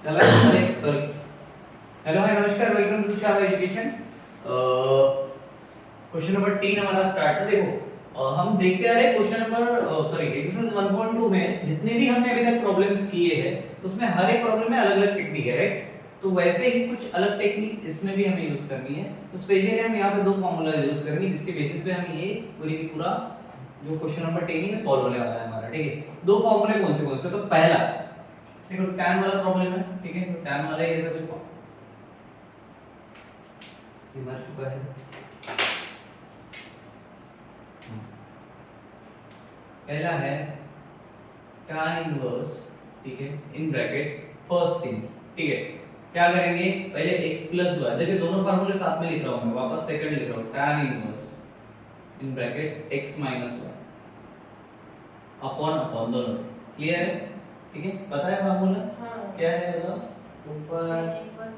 चला अरे sorry. Hello hi नमस्कार, welcome to Shah education. Question number 3 हमारा स्टार्ट है। देखो हम देखते आ रहे क्वेश्चन नंबर सॉरी एक्सरसाइज 1.2 में जितने भी हमने अभी तक प्रॉब्लम्स किए हैं उसमें हर एक प्रॉब्लम में अलग-अलग टेक्निक है, राइट? तो वैसे ही कुछ अलग टेक्निक इसमें भी हमें यूज करनी है। तो स्पेशली हम यहाँ पे दो फार्मूला यूज करेंगे जिसके बेसिस पे हम ये पूरा जो क्वेश्चन नंबर 10 है सॉल्व होने वाला है हमारा, ठीक है? दो फार्मूले कौन से? तो पहला देखो tan वाला प्रॉब्लम है, ठीक है? तो tan वाला ही ऐसा कुछ ये मर चुका है। पहला है tan इनवर्स, ठीक है, इन ब्रैकेट फर्स्ट थिंग, ठीक है? क्या करेंगे? पहले x प्लस y, देखिए दोनों फार्मूले साथ में लिख रहा हूं मैं, वापस सेकंड लिख रहा हूं, tan inverse in bracket x minus y upon दोनों। क्लियर है? ठीक है, पता है फार्मूला? हाँ। क्या है बताओ? ऊपर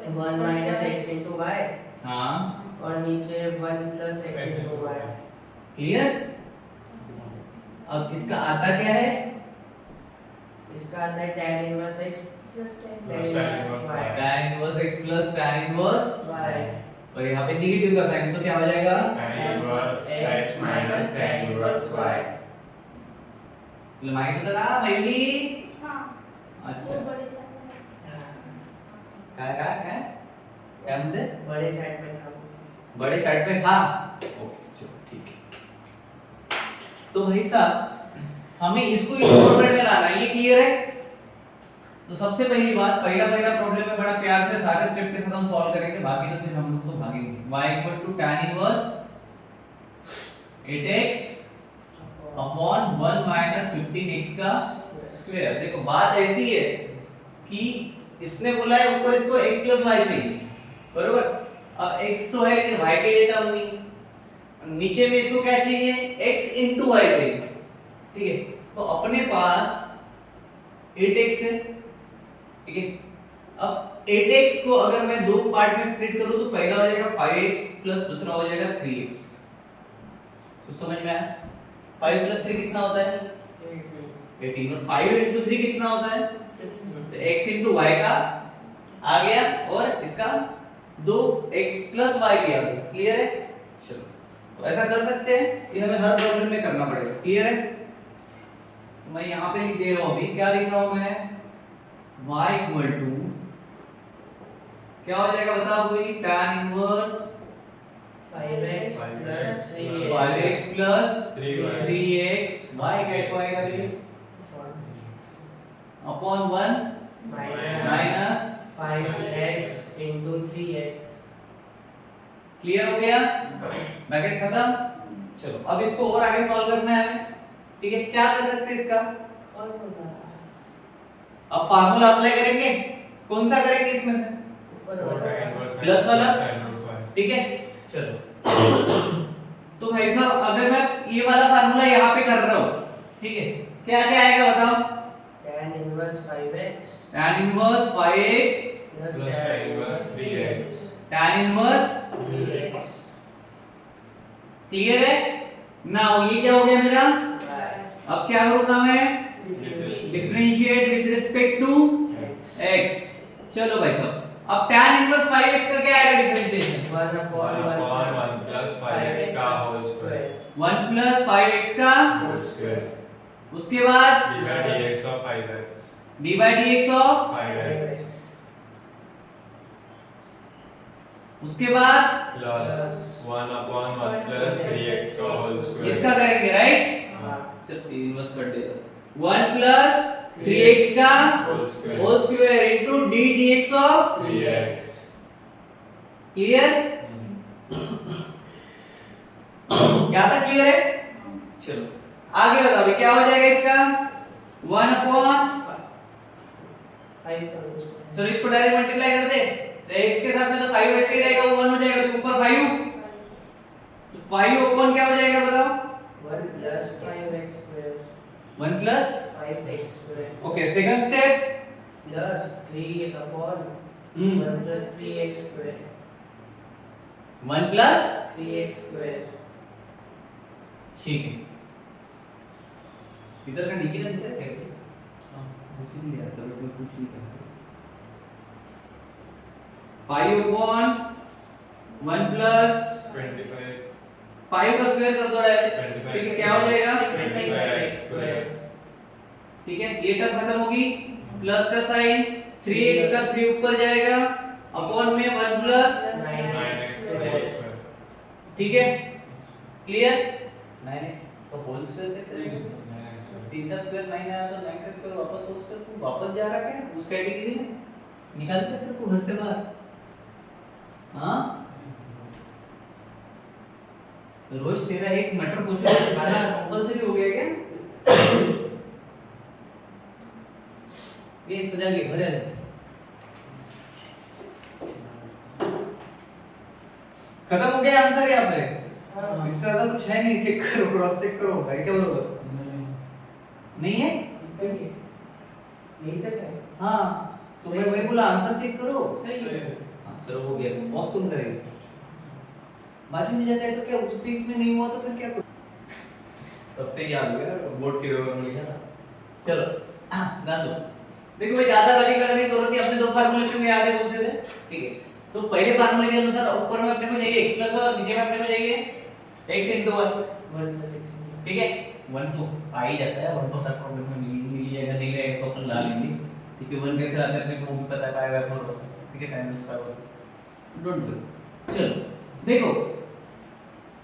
1 माइनस एक्स इंटू वाई, हाँ, और नीचे 1 plus x into y. Clear? अब इसका आता क्या है? इसका आता है tan inverse x plus tan inverse x plus tan inverse y, और यहाँ पे नेगेटिव का साइन तो क्या हो जाएगा? tan inverse x minus tan inverse y। लंबाई तो था मैली। हाँ, अच्छा वो बड़े चार क्या म्हणते? बड़े चार्ट पे था। बड़े चार्ट पे था। ओके चलो ठीक है। तो भाई साहब हमें इसको इस फॉर्मेट में लाना है, ये क्लियर है? तो सबसे पहली बात, पहला प्रॉब्लम में बड़ा प्यार से सारे स्टेप के साथ हम सॉल्व करेंगे, बाकी तो फिर हम लोग तो भागेंगे। y equal to tan inverse 8x upon 1 minus 15x का स्क्वायर। देखो बात ऐसी है कि इसने बोला है ऊपर इसको x प्लस y चाहिए, बरोबर? अब x तो है लेकिन y के लिए टर्म नहीं, नीचे में इसको क्या चाहिए? x into y चाहिए, ठीक है? तो अपने पास 8x है, ठीक है? अब 8x को अगर मैं दो पार्ट में स्प्लिट करूं तो पहला हो जाएगा 5x प्लस दूसरा हो जाएगा 3x। कुछ समझ में आया? 5 प्लस 3 कितना होता है? 18। और 5 into 3 कितना होता है? तो x into y का आ गया और इसका 2x plus y भी आ गया। क्लियर है? चलो तो ऐसा कर सकते हैं, ये हमें हर प्रॉब्लम में करना पड़ेगा। क्लियर है? तो मैं यहाँ पे लिख दे रहा हूँ, अभी क्या लिख रहा हूँ मैं? y इक्वल टू क्या हो जाएगा बताओ कोई? tan inverse 5x plus 3x 5x plus 3x y क्या आएगा फिर? Upon 1 minus 5x into 3x। Clear हो गया? ब्रैकेट खत्म। चलो अब इसको और आगे सॉल्व करना है हमें, ठीक है? क्या कर सकते हैं इसका? अब फार्मूला अप्लाई करेंगे। कौन सा करेंगे इसमें से? प्लस वाला, ठीक है? चलो तो भाई साहब अगर मैं ये वाला फार्मूला यहाँ पे कर रहा हूँ, ठीक है? क्या क्या आएगा बताओ? tan inverse 5x tan inverse 5x plus tan inverse 3x tan inverse 3x। Clear है? नाउ ये क्या हो गया मेरा? अब क्या करूंगा मैं? Differentiate with respect to x। चलो भाई साहब अब tan इनवर्स 5x का क्या आएगा डिफरेंशिएशन? 1 अपॉन 1 प्लस 5x का होल स्क्वायर 1 प्लस 5x का होल स्क्वायर उसके बाद dx of 5x d by dx of 5x उसके बाद प्लस 1 अपॉन 1 प्लस 3x का होल स्क्वायर। इसका करेंगे, राइट? हाँ, चलो इनवर्स कर दे 1 प्लस 3x का whole square whole square into d dx of 3x। Clear? क्या था? क्लियर है? चलो आगे बताओ अभी क्या हो जाएगा इसका? 1 अपॉन 5 चलो इसको डायरेक्ट मल्टीप्लाई कर दे, तो x के साथ में तो 5 ऐसे ही रहेगा, वो 1 हो जाएगा, तो ऊपर 5, तो 5 अपॉन क्या हो जाएगा बताओ? 1 plus 5x square 1 plus 5x square okay second step plus 3 upon 1 plus 3x square 1 plus 3x square. ठीक है, इधर का नीचे का नीचे क्या है? हां उसी में लिया था, कोई कुछ नहीं करता। 5 upon 1 plus 25 5 का स्क्वायर कर दो डायरेक्ट, ठीक है, क्या हो जाएगा 25x square ठीक है, ये टर्म खत्म होगी, प्लस का साइन 3x का 3 ऊपर जाएगा अपॉन में 1 प्लस 9x square ठीक है, क्लियर। 9x का होल स्क्वायर कैसे रहेगा, 3 का स्क्वायर 9 आया तो 9 का स्क्वायर वापस होल स्क्वायर, तू वापस जा रहा है उस कैटेगरी में, निकाल के तेरे को घर से बाहर। हाँ रोज तेरा एक मटर पूछो खाना कंपलसरी हो गया क्या, ये सजा के भरे रहे। खत्म हो गया आंसर यहाँ पे, इससे ज्यादा कुछ है नहीं, चेक करो, क्रॉस चेक करो भाई, क्या बरोबर नहीं है, यही तक है। हाँ तो मैं वही बोला, आंसर चेक करो। सही है। हाँ चलो हो गया, पॉज तुम करेंगे बाजू में जाता है तो क्या उस थिंग्स में नहीं हुआ तो फिर क्या करो, तब से याद हो गया बोर्ड के पेपर में लिखा था। चलो ध्यान दो, देखो भाई ज्यादा गली करने की जरूरत नहीं, अपने दो फार्मूले में याद है कौन से थे, ठीक है। तो पहले फार्मूले के अनुसार ऊपर में अपने को चाहिए x प्लस और नीचे में अपने को चाहिए x into 1, 1 plus x ठीक है। 1 तो आ ही जाता है, 1 तो हर प्रॉब्लम में मिल जाएगा, नहीं रहेगा तो अपन ला लेंगे, ठीक है। 1 कैसे आता है अपने को वो भी पता है, पाई बाय 4 होता है, ठीक है, टाइम उसका डोंट वरी। चलो देखो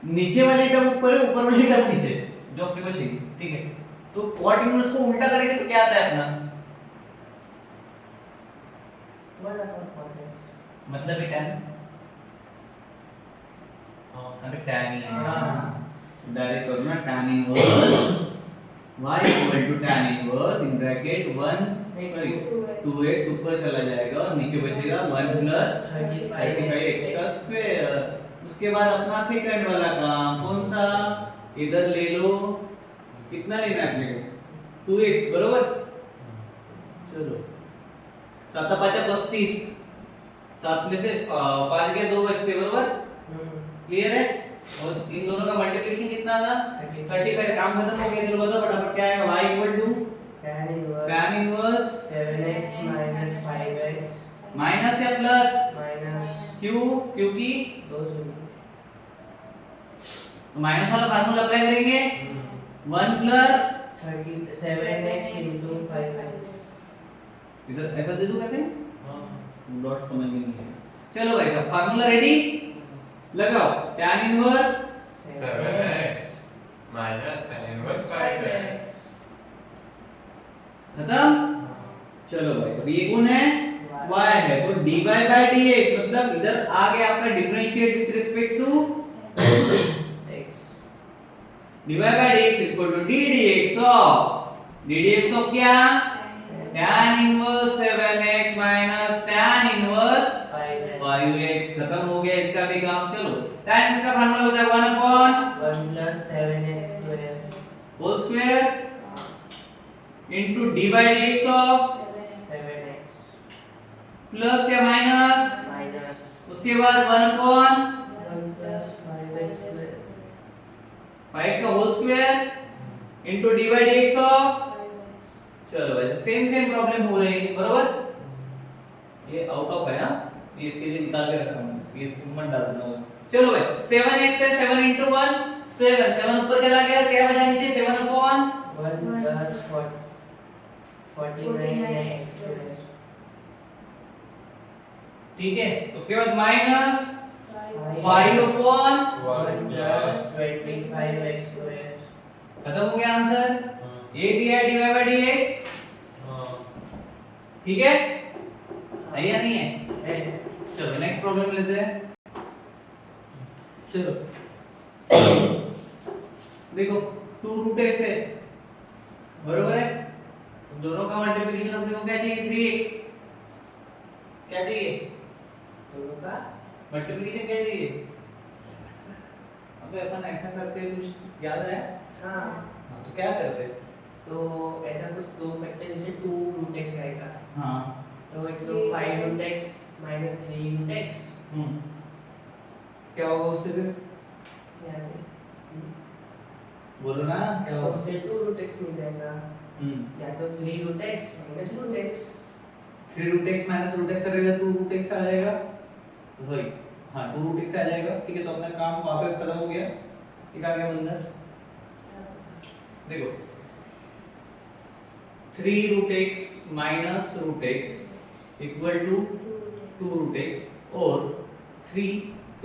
नीचे वाली टर्म ऊपर है, ऊपर वाली टर्म नीचे, जो अपने को चाहिए, ठीक है। तो cot इनवर्स को उल्टा करेंगे तो क्या आता है अपना, 1 upon cot x। मतलब ये tan, अरे tan ही है, डायरेक्ट करो ना, tan inverse y equal to tan inverse in bracket 1 sorry 2x ऊपर चला जाएगा और नीचे बचेगा 1 प्लस 35x का स्क्वायर। उसके बाद अपना सेकंड वाला काम कौन सा, इधर ले लो, कितना लेना है अपने को 2x बरोबर, चलो 7 5 35, 7 में से 5 के 2 बचते बरोबर, क्लियर है। और इन दोनों का मल्टीप्लिकेशन कितना था 35, काम खत्म हो गया, चलो बताओ फटाफट क्या आएगा, y equal to tan inverse 7x minus 5x minus या प्लस, minus क्यों, क्योंकि 2 शून्य माइनस वाला फार्मूला अप्लाई करेंगे 1 प्लस 7x into 5x। इधर ऐसा दे दूं कैसे, डॉट समझ में नहीं है। चलो भाई साहब फार्मूला रेडी, लगाओ tan inverse 7x minus tan inverse 5x खत्म। चलो भाई साहब ये कौन है, y है, तो dy by dx मतलब इधर आ गया आपका differentiate with respect to x dy by dx equal to d dx of क्या, tan inverse 7x minus tan inverse 5x। खत्म हो गया इसका भी काम। चलो tan इनवर्स का फार्मूला होता है 1 upon 1 plus 7x square whole square into d by dx of 7x plus क्या माइनस, minus उसके बाद 1 upon 1 plus 5x square 5 का whole square into d by dx of, चलो वैसे सेम प्रॉब्लम हो रही है बरोबर, ये आउट ऑफ है ना, ये इसके लिए निकाल के रखा हूं, ये इसको मत डाल देना। चलो भाई 7x है, 7 into 1 7 ऊपर चला गया, क्या बचा नीचे 7 upon 1 plus 49x square ठीक है। उसके बाद minus 5 upon 1 plus 25x square। खत्म हो गया आंसर, ये दिया है dy by dx, ठीक है, है या नहीं है। चलो नेक्स्ट प्रॉब्लम लेते हैं। चलो देखो 2 रूट x है बरोबर है, तो दोनों का मल्टीप्लिकेशन अपने को क्या चाहिए 3x, क्या चाहिए दोनों का मल्टीप्लिकेशन क्या चाहिए, अबे अपन ऐसा करते हैं कुछ याद है, हाँ हाँ तो क्या करते, तो ऐसा कुछ दो फैक्टर जैसे 2 रूट x आएगा, हाँ तो एक तो 5 root x minus 3 root x क्या होगा उससे फिर, बोलो ना क्या तो होगा, उससे 2 रूट x मिल जाएगा, या तो 3 root x minus root x 3 root x minus root x रहेगा 2 रूट x आ जाएगा, सॉरी हाँ 2 रूट x आ जाएगा। ठीक है, तो अपना काम वहां पे खत्म हो गया। एक आ गया बंदा, देखो 3 root x minus root x इक्वल टू 2 रूट x और 3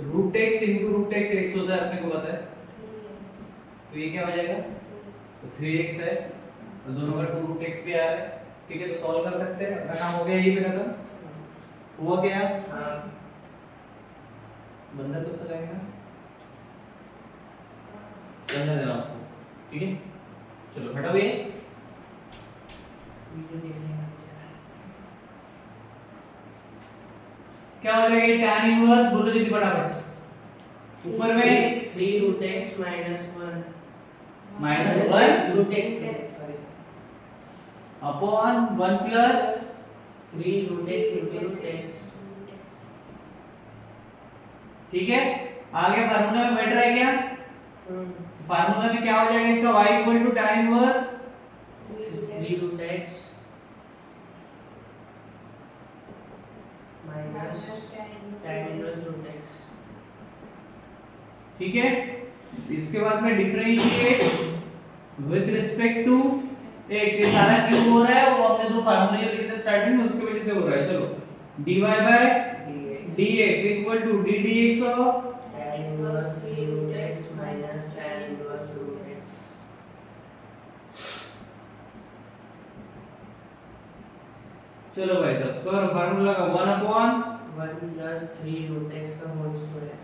root x into root x x होता है अपने को पता है, तो ये क्या हो जाएगा, तो 3x है और दोनों का 2 रूट x भी आ रहा है। ठीक है, तो सॉल्व कर सकते हैं, अपना काम हो गया, यही पे खत्म हुआ क्या। हाँ बंदा कब तक आएगा, करने देना आपको। ठीक है, चलो हटाओ ये, वीडियो देखने का अच्छा है। क्या हो जाएगा tan इनवर्स, बोलो जल्दी फटाफट। ऊपर में 3 root x minus 1 minus 1 root x sorry upon 1 plus 3 root x into root x। ठीक है, आगे फार्मूला में बैठ रह गया, फार्मूला में क्या हो जाएगा इसका, y equal to tan inverse 3 root x minus tan inverse root x। ठीक है, इसके बाद में differentiate with respect to x, ये सारा क्यों हो रहा है, वो हमने दो फार्मूले जो लिखे थे स्टार्टिंग में उसकी वजह से हो रहा है। चलो dy by dx equal to d dx of tan inverse 3 root x minus tan inverse root x। चलो भाई साहब करो फार्मूला का 1 अपॉन 1 प्लस 3 रूट x का whole square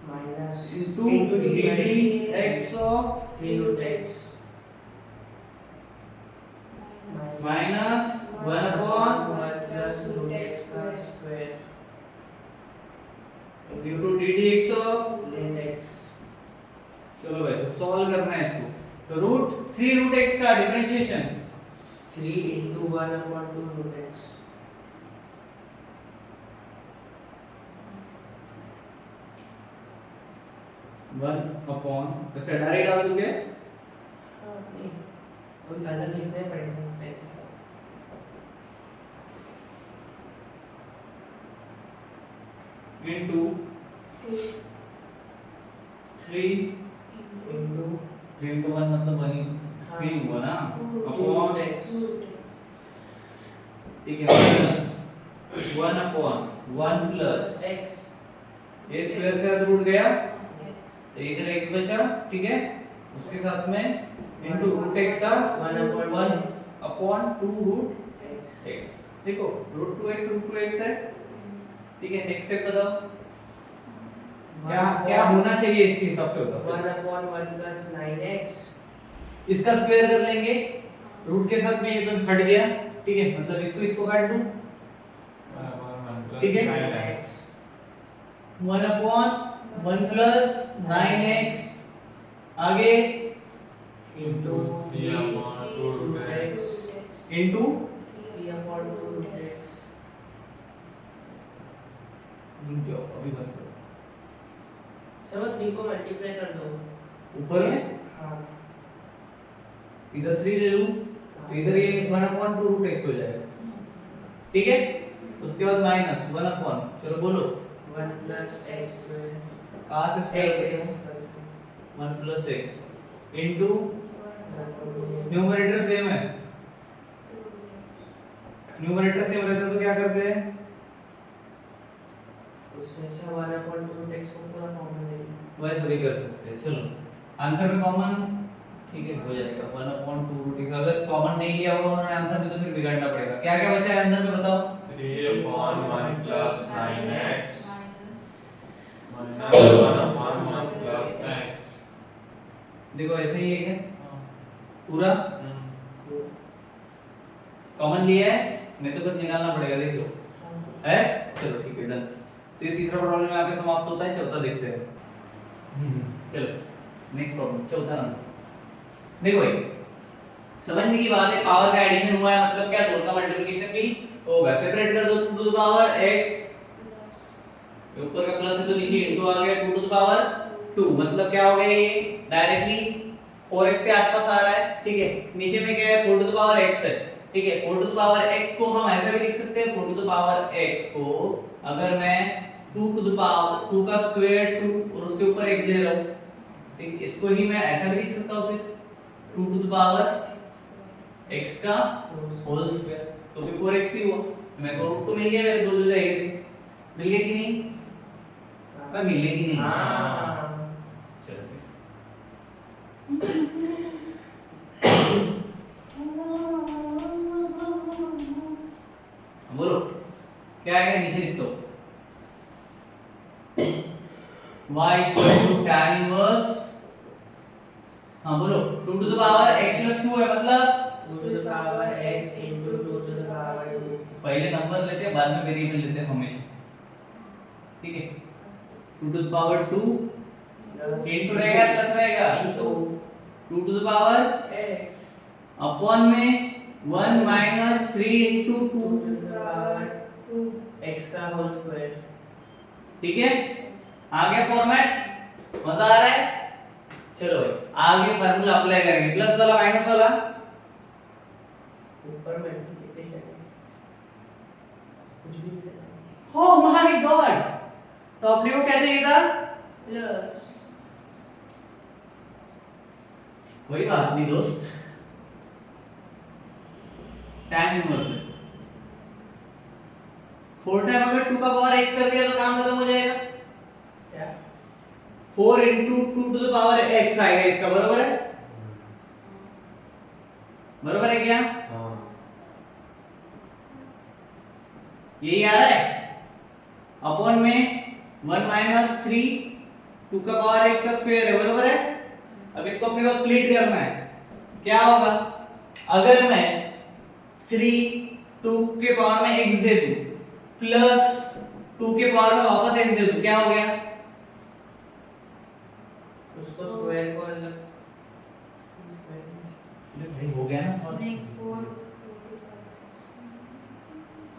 minus into d dx of 3 root x minus 1 upon 1 plus root x का square into d dx of. Root x। चलो भाई साहब सॉल्व करना है इसको, तो रूट 3 रूट x का differentiation 3 into 1 upon 2 root x। One upon वैसे डायरेक्ट डाल दोगे, नहीं कोई अलग लिखना पड़ेगा पहले। इनटू 3 into 3 into 1 मतलब 1 हाँ। 3 हुआ ना, 2 अपॉन root x। ठीक है minus 1 upon 1 plus x a square से रूट गया तो इधर x बचा। ठीक है, उसके साथ में इनटू रूट x का 1 upon 1 x। Upon 2 root x। x। देखो रूट 2x है। ठीक है, नेक्स्ट स्टेप बताओ, क्या क्या होना चाहिए इसके हिसाब से बताओ। 1 upon 1 plus 9x। इसका स्क्वायर कर लेंगे, रूट के साथ में ये तो हट गया। ठीक है, मतलब इसको काट दूं, ठीक है, x 1 अपॉन 1 प्लस 9x आगे into 3 upon 2 root x। Into 3 upon 2 root x। अभी बंद करो, सब 3 को मल्टीप्लाई कर दो ऊपर में हाँ। इधर 3 ले लूं तो इधर ये 1 अपॉन 2 रूट x हो जाएगा। ठीक है, उसके बाद माइनस 1 अपॉन, चलो बोलो 1 plus x square। कहां से स्क्वायर x करेंगे, 1 plus x into sorry। Numerator same है, न्यूमरेटर सेम रहता तो क्या करते हैं, उससे अच्छा 1 upon 2 root x को पूरा कॉमन ले लो। वैसे भी कर सकते हैं। चलो आंसर में कॉमन, ठीक है, हो जाएगा 1 अपॉन 2 रूट x। अगर कॉमन नहीं लिया होगा उन्होंने आंसर में तो फिर बिगाड़ना पड़ेगा। क्या क्या बचा है अंदर में बताओ, 3 upon 1 plus 9x minus 1 upon 1 plus x। देखो ऐसे ही है क्या पूरा कॉमन लिया है, नहीं तो कुछ निकालना पड़ेगा, देख लो है। चलो ठीक है, डन। तो ये तीसरा प्रॉब्लम यहाँ पे समाप्त होता है, चौथा देखते हैं। चलो नेक्स्ट प्रॉब्लम, चौथा नंबर। देखो भाई समझने की बात है, पावर का एडिशन हुआ है मतलब क्या, दोनों का मल्टीप्लिकेशन भी होगा। सेपरेट कर दो 2 टू द पावर x, ऊपर का प्लस है तो नीचे इनटू आ गया 2 टू द पावर 2, मतलब क्या हो गया ये डायरेक्टली 4x से आसपास आ रहा है। ठीक है, नीचे में क्या है 4 टू द पावर x है। ठीक है, 4 टू द पावर x को हम ऐसे भी लिख सकते हैं, 4 टू द पावर x को अगर मैं 2 टू द पावर 2 का स्क्वायर 2 और उसके ऊपर x दे रहा हूं, ठीक, इसको ही मैं ऐसा भी लिख सकता हूं फिर 2 टू द पावर x का होल स्क्वायर, तो फिर 4x ही हुआ, मेरे को रूट 2 मिल गया, मेरे दो जाएंगे थे, मिल गए कि नहीं? मैं मिलेगी नहीं। हाँ चलो बोलो क्या आएगा, नीचे लिख दो y equal to tan inverse, हाँ बोलो 2 to the power x plus 2 है, मतलब 2 to the power x into 2 to the power 2 पहले नंबर लेते हैं बाद में वेरिएबल लेते हैं हमेशा, ठीक है, 2 टू द पावर 2 इनटू रहेगा प्लस रहेगा into 2 to the power x upon में 1 minus 3 into 2 2, to the power 2 x का होल स्क्वायर। ठीक है, आ गया फॉर्मेट, मजा आ रहा है? चलो भाई आगे फार्मूला अप्लाई करेंगे, प्लस वाला माइनस वाला ऊपर मल्टीप्लिकेशन कुछ भी नहीं। ओह माय गॉड, तो अपने को क्या चाहिए था? प्लस कोई बात नहीं दोस्त, tan इनवर्स है, 4 टाइम अगर 2 का पावर x कर दिया तो काम खत्म हो जाएगा, क्या 4 into 2 to the power x आएगा इसका, बरोबर है? बरोबर है क्या? हाँ यही आ रहा है, अपॉन में 1 माइनस 3 2 का पावर x का स्क्वायर है, बरोबर है? अब इसको अपने को स्प्लिट करना है, क्या होगा अगर मैं 3 2 के पावर में x दे दूं प्लस 2 के पावर में वापस x दे दूं, क्या हो गया? उसको स्क्वायर को अलग अरे भाई हो गया ना सॉल्व, नहीं 4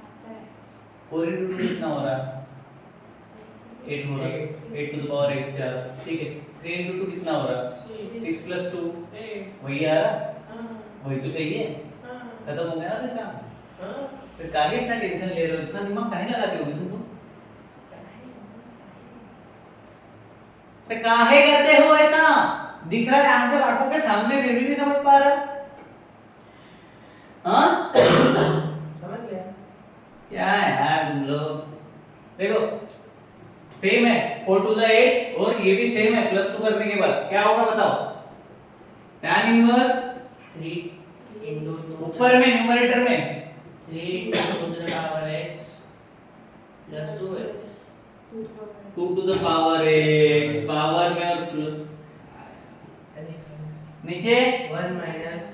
आता है 4 into 2 कितना हो रहा है? 8 हो रहा है, 8 to the power x जा रहा है, ठीक है, 3 into 2 कितना हो रहा है? 6 plus 2 वही आ रहा, वही तो चाहिए, खत्म हो गया ना फिर काम, फिर काहे इतना टेंशन ले रहे हो, इतना दिमाग काहे लगाते हो तुम? तो काहे करते हो ऐसा? दिख रहा है आंसर आंखों के सामने, फिर भी नहीं समझ पा रहा, हाँ? समझ गया। क्या है यार तुम लोग, देखो सेम है 4 to the 8 और ये भी सेम है, प्लस 2 करने के बाद क्या होगा बताओ? tan इनवर्स 3 into 2 ऊपर में न्यूमरेटर में 3 into 2 to the power x plus 2x 2 to the power x power में और प्लस नीचे 1 minus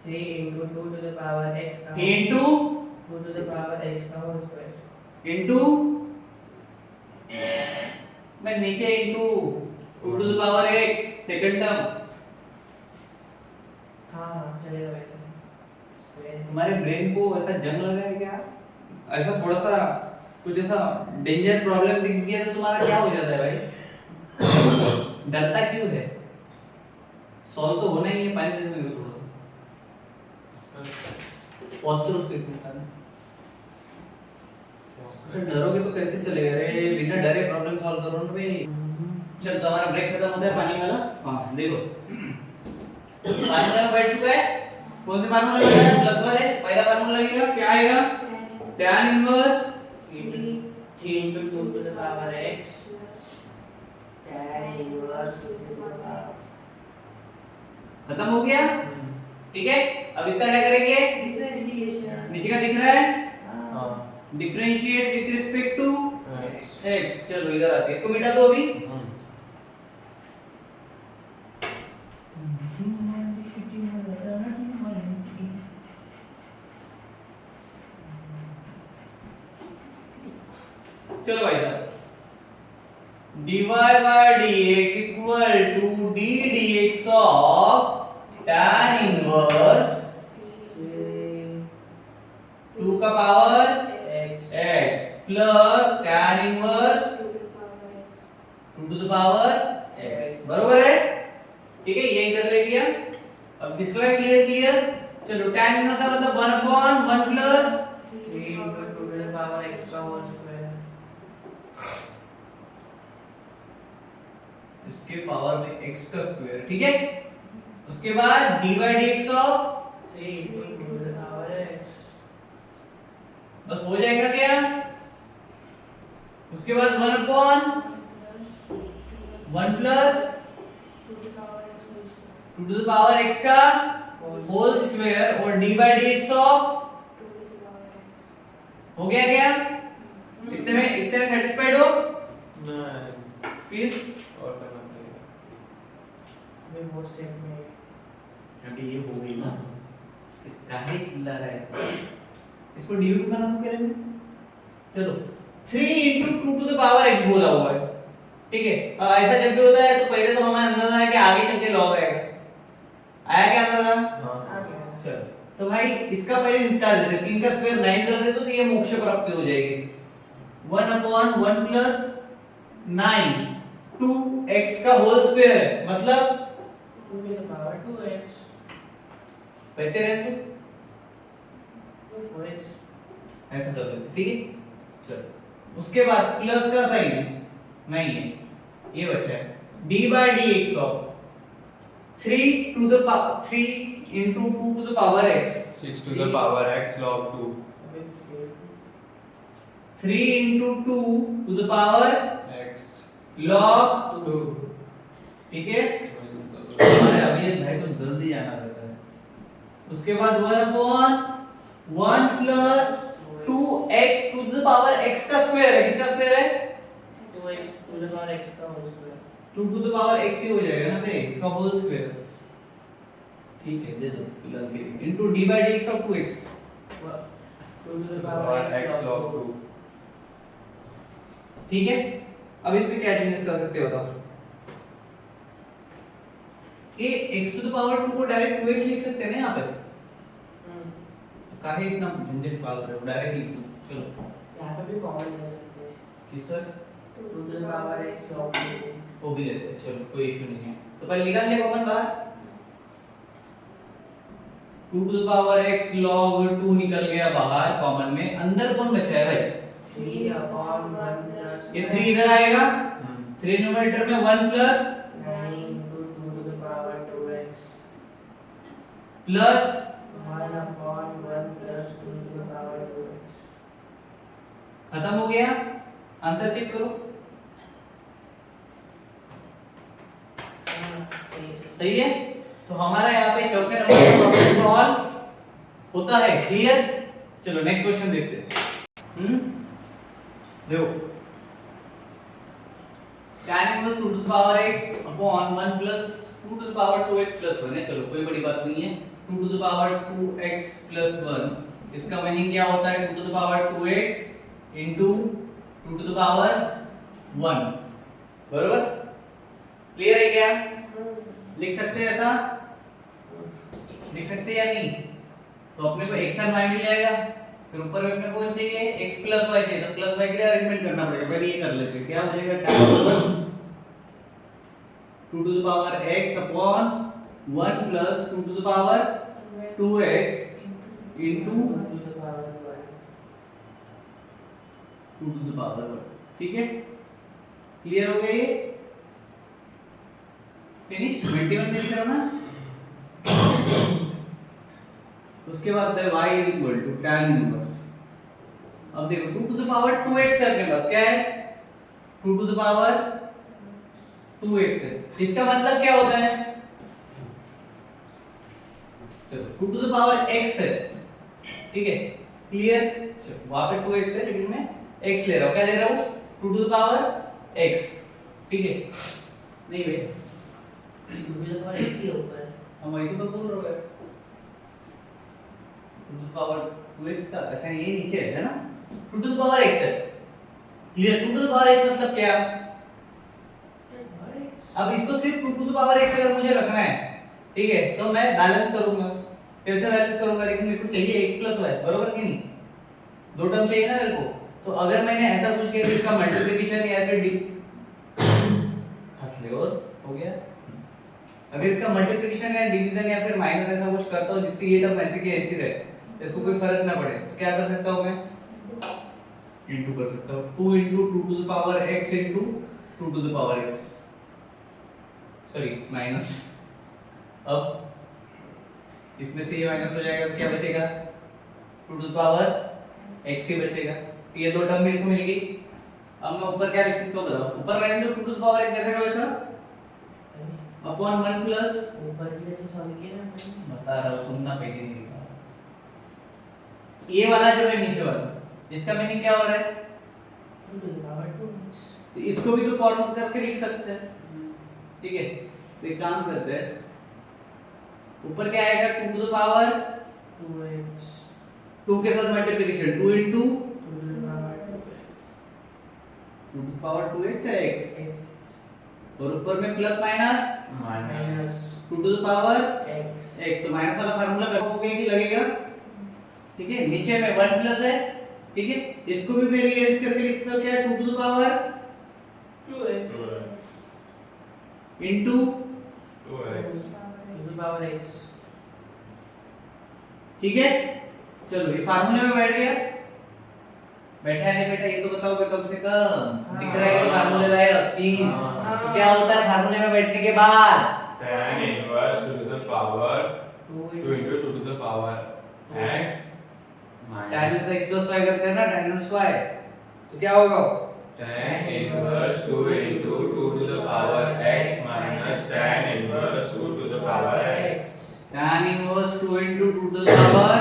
3 into 2 to the power x का 3 into 2 to the power x का होल स्क्वायर into मैं नीचे into 2 to the power x second term, हाँ चलेगा वैसे स्क्वायर तुम्हारे ब्रेन को ऐसा जंग लगा है क्या? ऐसा थोड़ा सा कुछ ऐसा डेंजर प्रॉब्लम दिख गया तो तुम्हारा क्या हो जाता है भाई? डरता क्यों है? सॉल्व तो होना ही है, पानी दे दो मेरे को थोड़ा सा, पॉस्चर उसको एक मिनट में, डरोगे तो कैसे चलेगा रे, बिना डरे प्रॉब्लम सॉल्व करो ना भाई। चल तो हमारा ब्रेक खत्म होता है पानी वाला, हाँ देखो फार्मूला में बैठ चुका है, कौन से फार्मूला लगेगा? प्लस वाले, पहला फार्मूला लगेगा क्या आएगा? tan inverse 3 into 2 to the power x tan inverse to the power खत्म हो गया, ठीक है? अब इसका क्या करेंगे? डिफरेंशिएशन नीचे का दिख रहा है, हाँ differentiate with respect to x x, चलो इधर आते हैं, इसको मिटा दो अभी, चलो भाई साहब dy by dx equal to d dx of tan inverse 2 का power x plus tan inverse 2 to the power x, बरोबर है? ठीक है, ये इधर ले लिया, अब किसका क्लियर क्लियर चलो tan इनवर्स का मतलब 1/1 plus 3 into 2 to the power x का होल स्क्वायर इसके पावर में x का स्क्वायर, ठीक है। उसके बाद dy dx of 3 into 2 to the power x बस हो जाएगा क्या। उसके बाद 1/1 plus 2 to the power x का होल स्क्वायर और dy dx ऑफ हो गया क्या। इतने में सेटिस्फाइड हो। नहीं, फिर और करना पड़ेगा। अभी वो स्टेप में अभी ये हो गई ना, काहे चिल्ला रहा है। इसको ड्यू बना दूं क्या मैं। चलो 3 into 2 to the power x बोला हुआ है, ठीक है। ऐसा जब भी होता है तो पहले तो हमें अंदाजा है कि आगे चल के log आएगा। आया क्या अंदाजा। हाँ, चलो तो भाई इसका पहले निपटा देते, 3 का स्क्वायर 9 कर देते तो ये मोक्ष प्राप्ति हो जाएगी। 1/1 प्लस 9 2x का होल स्क्वायर है, मतलब 2 to the power 2x पैसे रहते 4x ऐसा कर लेते, ठीक है। चलो उसके बाद प्लस का साइन नहीं है, ये बचा है d by dx of 3 to the power 3 into 2 to the power x 6 to the power x log 2 3 into 2 to the power x log 2 ठीक है। हमारे अभिजीत भाई को जल्दी जाना रहता है। उसके बाद 1/1 plus 2x to the power x का स्क्वायर है, किसका स्क्वायर है 2x to the power x का whole square 2 to the power x ही हो जाएगा ना, तो x का होल स्क्वायर, ठीक है। दे दो फिलहाल के लिए into d by dx of 2x 2 to the power x log 2 ठीक है। अब इसमें क्या चेंजेस कर सकते हो बताओ। ये x to the power 2 को डायरेक्ट 2x लिख सकते हैं ना यहाँ पे, काहे इतना झंझट पाल रहे हो, डायरेक्ट लिख दो। चलो यहाँ पे भी कॉमन ले सकते हैं किस sir 2 to the power x log 2 वो भी लेते हैं, चलो कोई इशू नहीं है। तो पहले निकाल ले कॉमन बाहर, 2 to the power x log 2 निकल गया बाहर कॉमन में। अंदर कौन बचा है भाई 3/1 plus ये 3 इधर आएगा, 3 न्यूमरेटर में 1 plus 9 into 2 to the power 2x plus 1/1 plus 2 to the power 2x खत्म हो गया। आंसर चेक करो, सही है। तो हमारा यहाँ पे चौथे नंबर का प्रॉब्लम सॉल्व होता है, क्लियर। चलो नेक्स्ट क्वेश्चन देखते हैं। देखो tan inverse 2 to the power x upon 1 plus 2 to the power 2x plus 1 है। चलो कोई बड़ी बात नहीं है, 2 to the power 2x plus 1 इसका मीनिंग क्या होता है 2 to the power 2x into 2 to the power 1, बरोबर। क्लियर है क्या, लिख सकते हैं ऐसा, लिख सकते हैं या नहीं। तो अपने को x और y मिल जाएगा, फिर ऊपर में अपने को चाहिए x प्लस y चाहिए, तो प्लस y के लिए अरेंजमेंट करना पड़ेगा। पहले ये कर लेते हैं, क्या हो जाएगा tan inverse 2 to the power x upon 1 plus 2 to the power 2x into 2 to the power 1 2 to the power 1, ठीक है। क्लियर हो गया ये, फिनिश 21 में लिख रहा हूं ना। उसके बाद y is equal to tan inverse, अब देखो 2 to the power 2x है अपने पास, क्या है 2 to the power 2x है। इसका मतलब क्या होता है, चलो 2 to the power x है, ठीक है, क्लियर। चलो वहां पे 2x है लेकिन मैं x ले रहा हूं, क्या ले रहा हूं 2 to the power x, ठीक है। नहीं भाई 2 to the power x ही ऊपर हम वही तो बोल रहे हैं, 2 to the power 2x का, अच्छा ये नीचे है ना, 2 to the power x है, clear. 2 to the power x मतलब क्या, अब इसको सिर्फ 2 to the power x अगर मुझे रखना है, ठीक है, तो मैं बैलेंस करूंगा, कैसे बैलेंस करूंगा, लेकिन मेरे को चाहिए x प्लस y, बरोबर कि नहीं, दो टर्म चाहिए ना मेरे को। तो अगर मैंने ऐसा कुछ किया तो इसका मल्टीप्लिकेशन या फिर डी हंस ले और हो गया। अगर इसका मल्टीप्लिकेशन या डिवीजन या फिर माइनस ऐसा कुछ करता हूँ जिससे ये टर्म ऐसे की ऐसी रहे, इसको कोई फर्क ना पड़े, तो क्या कर सकता हूँ मैं? इनटू कर सकता हूँ 2 into 2 to the power x into 2 to the power x, sorry minus. अब इसमें से ये माइनस हो जाएगा तो क्या बचेगा? 2 to the power x ही बचेगा। तो ये दो टर्म मेरे को मिल गई। अब मैं ऊपर क्या लिख सकता हूँ बताओ? ऊपर लाइन में 2 to the power x जैसा का वैसा अपॉन 1 प्लस, ऊपर के लिए तो सॉल्व किया ना। बता रहा हूँ, सुनना पहले नहीं था। ये वाला जो है नीचे वाला, इसका मीनिंग क्या हो रहा है? 2 to the power 2x। तो इसको भी तो फॉर्म करके लिख सकते हैं, ठीक है? तो एक काम करते हैं, ऊपर क्या आएगा? 2 to the power 2x 2 के साथ multiplication 2 into 2 to the power 2x 2 to the power 2x है x, x और ऊपर में plus minus minus 2 to the power x। x। तो माइनस वाला फार्मूला लगोगे कि लगेगा? ठीक है, नीचे में 1 प्लस है, ठीक है? इसको भी वेरिएट करके लिख सकते हो क्या? 2 to the power 2x into 2x 2 to the power x। ठीक है, चलो ये फार्मूले में बैठ गया। बैठा है नहीं बैठा ये तो बताओगे कम से कम। दिख रहा है कि फार्मूले लायक चीज। हाँ। तो क्या होता है फार्मूले में बैठने के बाद? tan inverse 2 to the power 2 2 into 2 to the power x tan minus inverse x plus y करते हैं ना, tan इनवर्स y। तो क्या होगा? tan inverse 2 into 2 to the power x minus tan inverse 2 to the power x tan inverse 2 into 2 to the power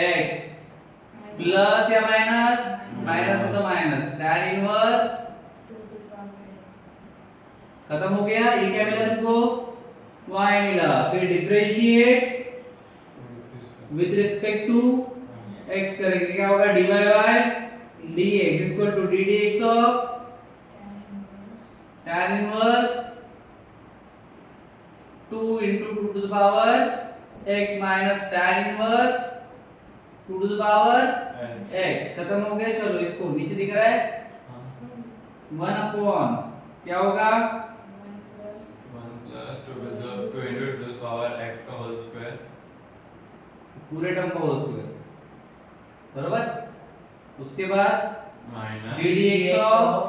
x plus या minus? Minus है तो minus tan inverse खत्म हो गया। ये क्या मिला तुमको? y मिला। फिर differentiate with respect to x करेंगे, क्या होगा? dy by dx equal to d dx of tan inverse 2 into 2 to the power x minus tan inverse 2 to the power x। खत्म हो गया। चलो इसको नीचे दिख रहा है 1 अपॉन क्या होगा? 1 plus 2 into 2 to the power x का whole square पूरे टर्म का होल स्क्वायर, बराबर। उसके बाद minus d dx of,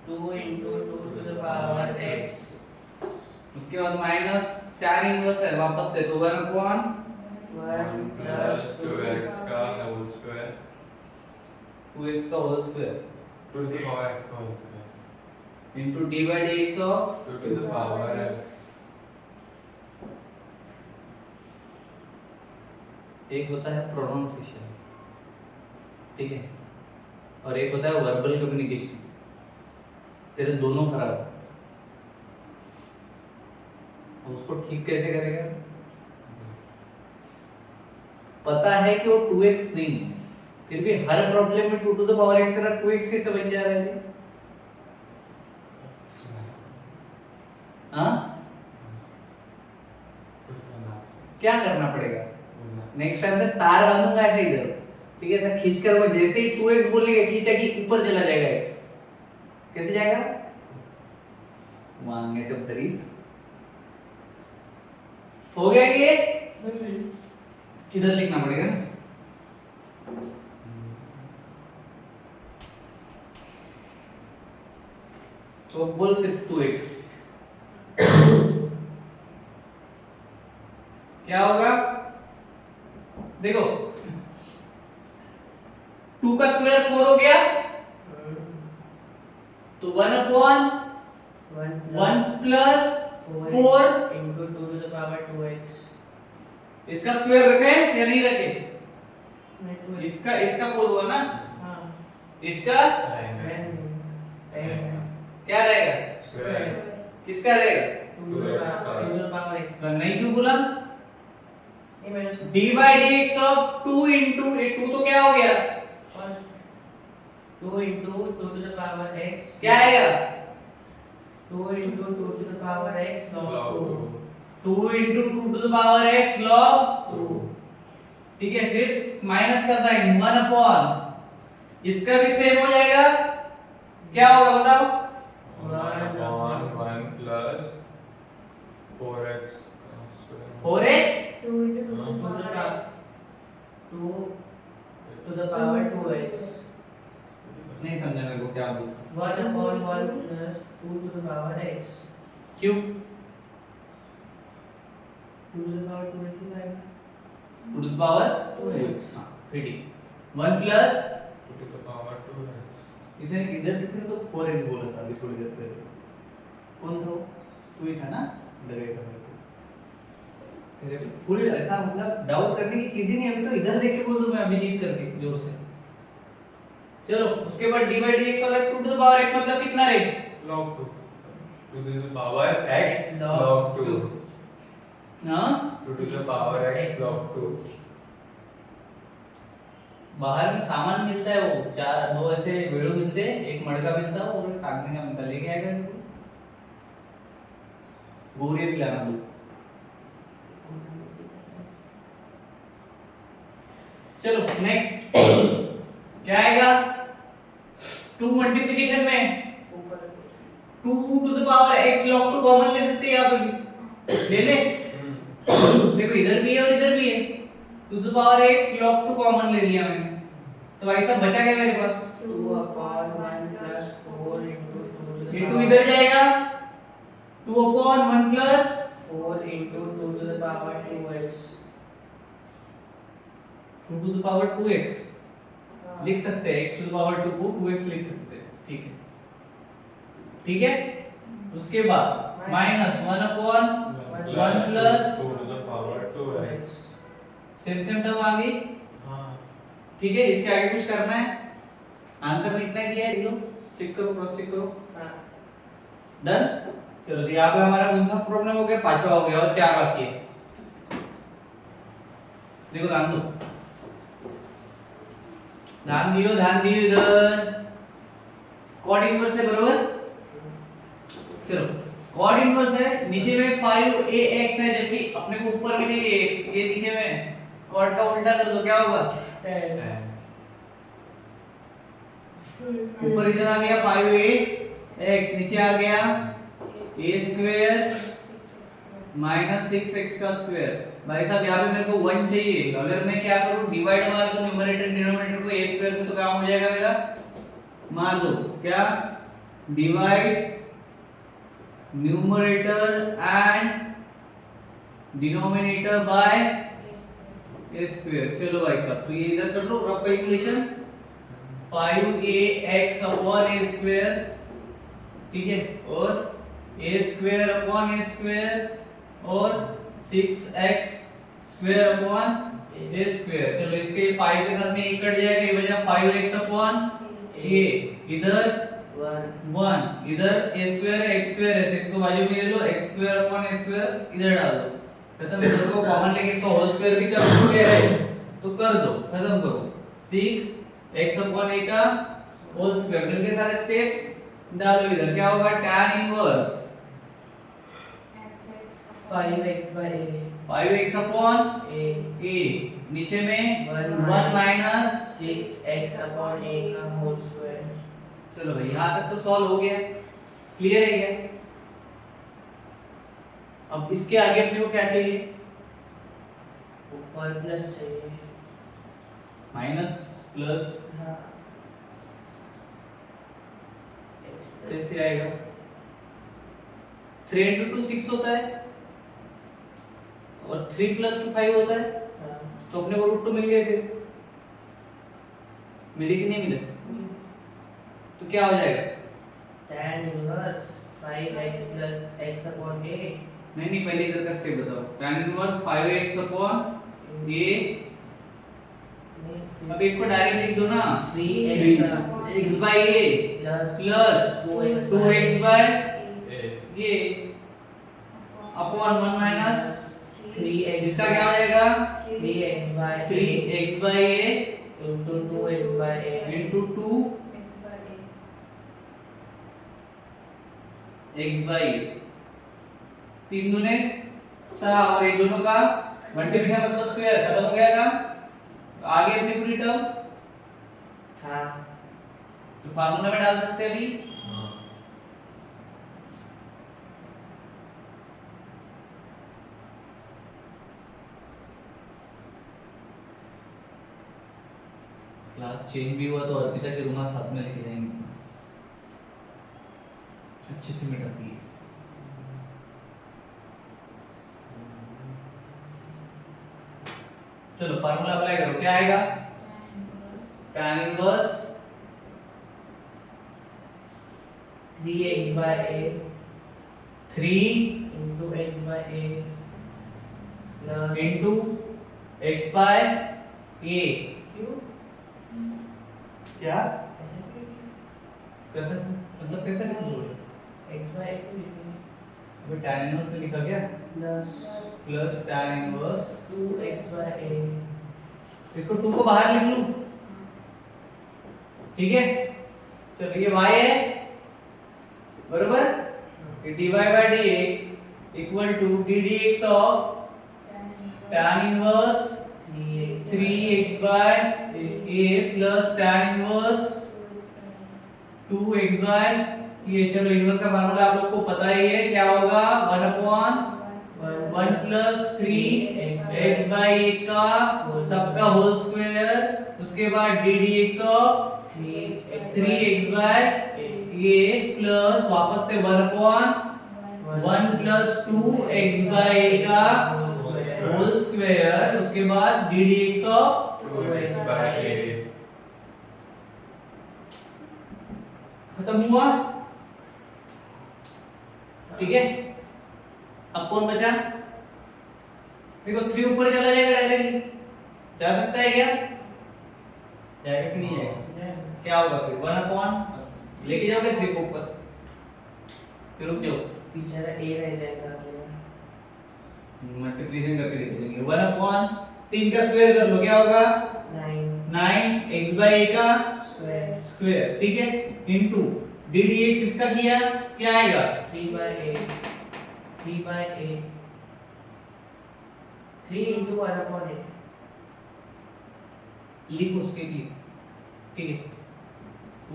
2 into 2 to the power x। उसके बाद माइनस tan इनवर्स है वापस से, तो 1 अपॉन 1 1 plus plus 2x का whole square 2x का whole square 2 to the power x का whole square into d by dx of 2 to the power x। एक होता है प्रोनाउंसिएशन, ठीक है, और एक होता है वर्बल कम्युनिकेशन। तेरे दोनों खराब है, और उसको ठीक कैसे करेगा? पता है कि वो 2x नहीं है, फिर भी हर प्रॉब्लम में 2 to the power x तेरा 2x कैसे बन जा रहा है? हाँ, क्या करना पड़ेगा? नेक्स्ट टाइम से तार बांधूंगा ऐसे इधर, ठीक है? ऐसा खींच कर, वो जैसे ही 2x बोलने का खींचा कि ऊपर चला जाएगा x। कैसे जाएगा? मांगे तो खरीद हो गया कि ये किधर लिखना पड़ेगा? तो बोल सिर्फ 2x क्या होगा? देखो 2 का स्क्वायर 4 हो गया, तो 1 upon 1 plus 4 into 2 to the power 2x। इसका स्क्वायर रखे या नहीं रखे? मैं 2x इसका 4 हुआ ना, हाँ इसका क्या रहेगा? square किसका रहेगा? 2 to the power x। तो नहीं क्यों बोला? ये मैंने d by dx of 2 into 2 तो क्या हो गया? 2 into 2 to the power x। क्या आएगा? 2 into 2 to the power x log 2। 2 into 2 to the power x log 2। ठीक है, फिर माइनस का साइन 1 अपॉन इसका भी सेम हो जाएगा। क्या होगा बताओ? 1 upon 1 plus 4 4x square 4x 2 to the power 2x नहीं समझा मेरे को क्या बोल 1 upon 1 plus 2 to the power x क्यों 2 to the power 2x ही आएगा 2 to the power 2x हाँ फिर ठीक 1 plus 2 to the power 2x इसे इधर किसने तो 4x बोला था अभी थोड़ी देर पहले कौन था वो? तू ही था ना इधर गया था मेरे को तेरे को पूरे ऐसा मतलब डाउट करने की चीज ही नहीं अभी तो इधर देख के बोल दूं मैं अभिजीत करके जोर से चलो उसके बाद dy dx वाला 2 to the power x मतलब कितना रे log 2 2 to the power x log log 2 हां 2 to the power x log 2 बाहर में सामान मिलता है वो चार दो ऐसे वेड़ो मिलते हैं एक मड़का मिलता है और टांगने का मिलता है लेके आएगा इनको गोरे भी लाना दो चलो नेक्स्ट क्या आएगा 2 मल्टीप्लिकेशन में ऊपर 2 to the power x log 2 common ले सकते हैं यहाँ पे भी ले ले देखो इधर भी है और इधर भी है 2 to the power x log 2 common ले लिया मैंने तो भाई साहब बचा क्या मेरे पास 2 upon 1 plus 4 into 2 to the into power इधर जाएगा 2 upon 1 plus 4 into 2 to the power 2x 2 to the power 2x लिख सकते हैं x to the power 2 को 2x लिख सकते हैं ठीक है उसके बाद minus 1 upon 1 plus 2 to the power 2x same term आ गई हां ठीक है इसके आगे कुछ करना है आंसर में इतना ही दिया है लो चेक करो क्रॉस चेक करो हाँ डन चलो तो यहाँ पे हमारा कौन सा प्रॉब्लम हो गया पांचवा हो गया और 4 बाकी है देखो ध्यान दियो इधर कॉर्ड इनवर्स है बरोबर चलो कॉर्ड इनवर्स है नीचे में 5ax है जबकि अपने को ऊपर में चाहिए x ये नीचे में कॉर्ड का उल्टा कर दो क्या होगा 10 ऊपर इधर आ गया 5ax नीचे आ गया a स्क्वायर माइनस 6x का स्क्वायर भाई साहब यहाँ पे मेरे को 1 चाहिए अगर मैं क्या करूँ डिवाइड मार दूँ न्यूमरेटर डिनोमिनेटर को a स्क्वायर से तो काम हो जाएगा मेरा मान लो क्या divide numerator and denominator by a square चलो भाई साहब तो ये इधर कर लो rough calculation 5ax upon a square ठीक है और a square upon a square और 6x square upon a square चलो इसके 5 के साथ में एक कट जाएगा ये बचा 5x अपॉन a इधर 1 इधर a स्क्वायर है x स्क्वायर है 6 को बाजू में ले लो x square upon a square इधर डाल दो खत्म इधर को कॉमन लेके इसका होल स्क्वायर भी कर दोगे तो कर दो खत्म करो 6x अपॉन a का होल स्क्वायर मिलके सारे स्टेप्स डालो इधर क्या होगा tan inverse 5x by a 5x upon a a नीचे में 1 माइनस 6x upon a का होल स्क्वायर चलो भाई यहाँ तक तो सॉल्व हो गया क्लियर है क्या अब इसके आगे अपने को क्या चाहिए ऊपर प्लस चाहिए माइनस प्लस हाँ x plus कैसे आएगा 3 into 2 6 होता है और 3 plus 2 5 होता है हाँ तो अपने को रूट 2 मिल गए फिर मिले कि नहीं मिले तो क्या हो जाएगा tan inverse 5x plus x upon a नहीं पहले इधर का स्टेप बताओ tan inverse 5x upon a अब इसको डायरेक्ट लिख दो ना 3x x by a plus 2x by a upon 1 minus 3x इसका क्या हो जाएगा 3x by 3x by a into 2x by a into 2 x by a तीन दूने 6 और ये दोनों का मल्टीप्लिकेशन मतलब स्क्वायर खत्म हो गया काम आगे अपनी पूरी टर्म हाँ तो फार्मूला में डाल सकते हैं अभी क्लास चेंज भी हुआ तो अर्पिता के रूम साथ में लेके जाएंगे, अच्छी सी मिटाती है। चलो फार्मूला अप्लाई करो, क्या आएगा? tan inverse 3x by a 3 into x by a plus into x by a। क्यों क्या ऐसा क्यों कैसे, मतलब कैसे लिखोगे? x by a क्यों लिखेंगे अबे tan इनवर्स में लिखा गया plus tan inverse 2x by a इसको 2 को बाहर लिख लूं, ठीक है। चलो ये y है बरोबर, ये dy by dx equal to d dx of tan inverse 3x by a plus tan inverse 2x by ये। चलो इनवर्स का फार्मूला आप लोग को पता ही है, क्या होगा? 1 upon 1 plus 3x by a का सबका होल स्क्वायर, उसके बाद d dx of 3x by a plus वापस से 1 upon 1 plus 2x by a का होल स्क्वायर, उसके बाद d dx of 2x by a। खत्म हुआ, ठीक है। अब कौन बचा? देखो 3 ऊपर चला जाएगा डायरेक्टली, जा सकता है क्या? जाएगा कि नहीं जाएगा? क्या होगा फिर? 1 अपॉन लेके जाओगे 3 को ऊपर, फिर रुक जाओ, बेचारा a रह जाएगा मल्टीप्लिकेशन करके लिख देंगे। 1 अपॉन 3 का स्क्वायर कर लो, क्या होगा? 9 x by a का स्क्वायर, ठीक है, इनटू d dx इसका किया, क्या आएगा? 3 by a 3 into 1 upon a लिखो उसके लिए, ठीक है,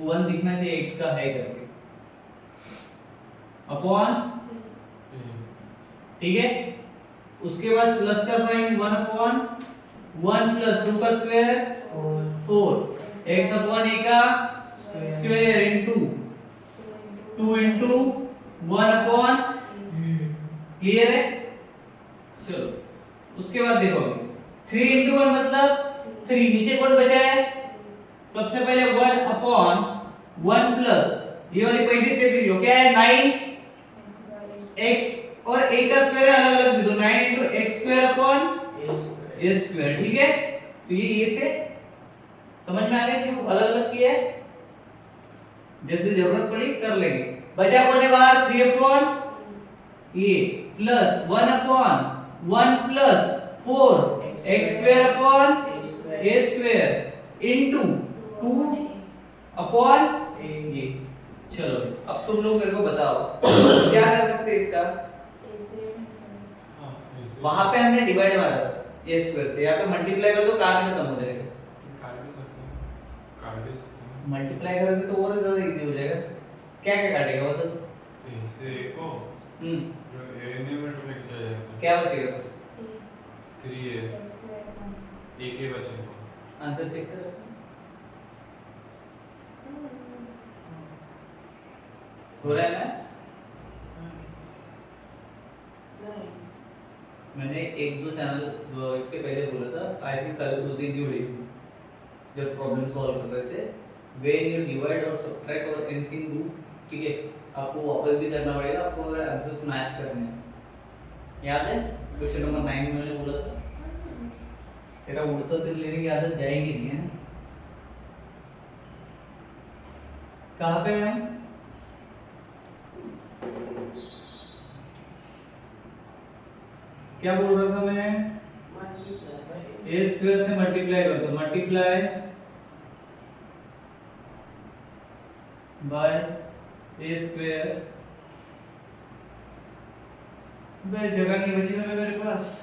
1 दिखना चाहिए x का है करके, अपॉन, ठीक है। उसके बाद प्लस का साइन 1 अपॉन 1 प्लस 2 का स्क्वायर 4 x अपॉन a का square into 2 into 1 upon, clear है? चलो उसके बाद देखो 3 इनटू 1 मतलब 3, नीचे कौन बचा है? सबसे पहले 1 अपॉन 1 प्लस ये वाली पहली स्टेप लिख लो, क्या है? 9 x और a का स्क्वायर अलग अलग दे दो, 9 into x square upon a square, ठीक है। तो ये से समझ में आ गया क्यों अलग अलग किया है, जैसे जरूरत पड़ी कर लेंगे। बचा कौन है बाहर? 3 upon a plus 1 upon 1 plus 4 x square upon a square into 2 upon ये। चलो अब तुम लोग मेरे को बताओ क्या कर सकते हैं इसका? वहां पे हमने डिवाइड मारा a स्क्वायर से, यहाँ पे मल्टीप्लाई कर दो, काम खत्म हो जाएगा। मल्टीप्लाई करोगे तो और ज्यादा इजी हो जाएगा। क्या क्या काटेगा बता तो? क्या बचेगा? 3a एक ही बचेगा। आंसर चेक करो। हो रहा है मैच? मैंने 1-2 चैनल इसके पहले बोला था, आई थिंक कल 2 दिन की वीडियो जब प्रॉब्लम सॉल्व कर रहे थे, व्हेन यू डिवाइड और सब्ट्रैक्ट और एनीथिंग डू, ठीक है, आपको वापस भी करना पड़ेगा, आपको अगर आंसर्स मैच करने हैं। याद है क्वेश्चन नंबर 9 में मैंने बोला था तेरा उड़ता तिल लेने की आदत जाएगी नहीं, है ना? कहाँ पे हैं? क्या बोल रहा था मैं? a स्क्वायर से मल्टीप्लाई कर दो, मल्टीप्लाई बाय a स्क्वायर। बे जगह नहीं बची ना मेरे पास।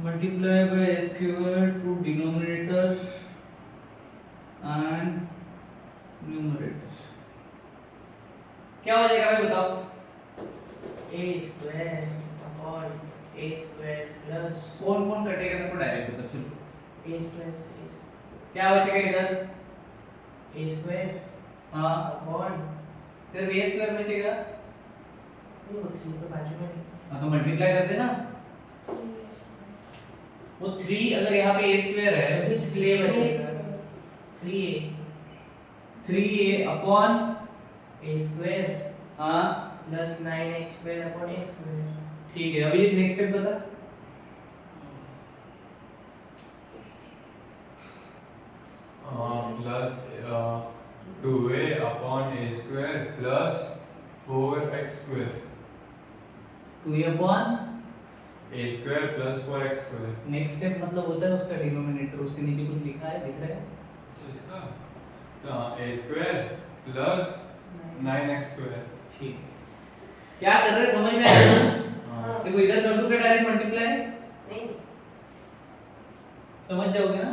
multiply by a square to denominator and numerator. क्या हो जाएगा भाई बताओ? a square upon a square plus कौन कौन कटेगा मेरे को डायरेक्ट बताओ चलो. a square क्या बचेगा इधर? a square हाँ upon सिर्फ a स्क्वायर बचेगा. नहीं वो 3 तो बाजू में है. हाँ तो मल्टीप्लाई कर देना. वो 3 अगर यहाँ पे a स्क्वायर है फिर 3a बचेगा 3a 3a upon a square हाँ plus 9x square upon a square. ठीक है. अभी ये नेक्स्ट स्टेप बता. Plus 2a upon a square plus 4x square. 2a upon a square plus 4x square. Next step मतलब होता है उसका डिनोमिनेटर. उसके नीचे कुछ लिखा है दिख रहा है? अच्छा इसका तो a square plus 9x square. ठीक है. क्या कर रहे हैं समझ में आया ना? हाँ. देखो इधर कर दो क्या डायरेक्ट मल्टीप्लाई नहीं समझ जाओगे ना.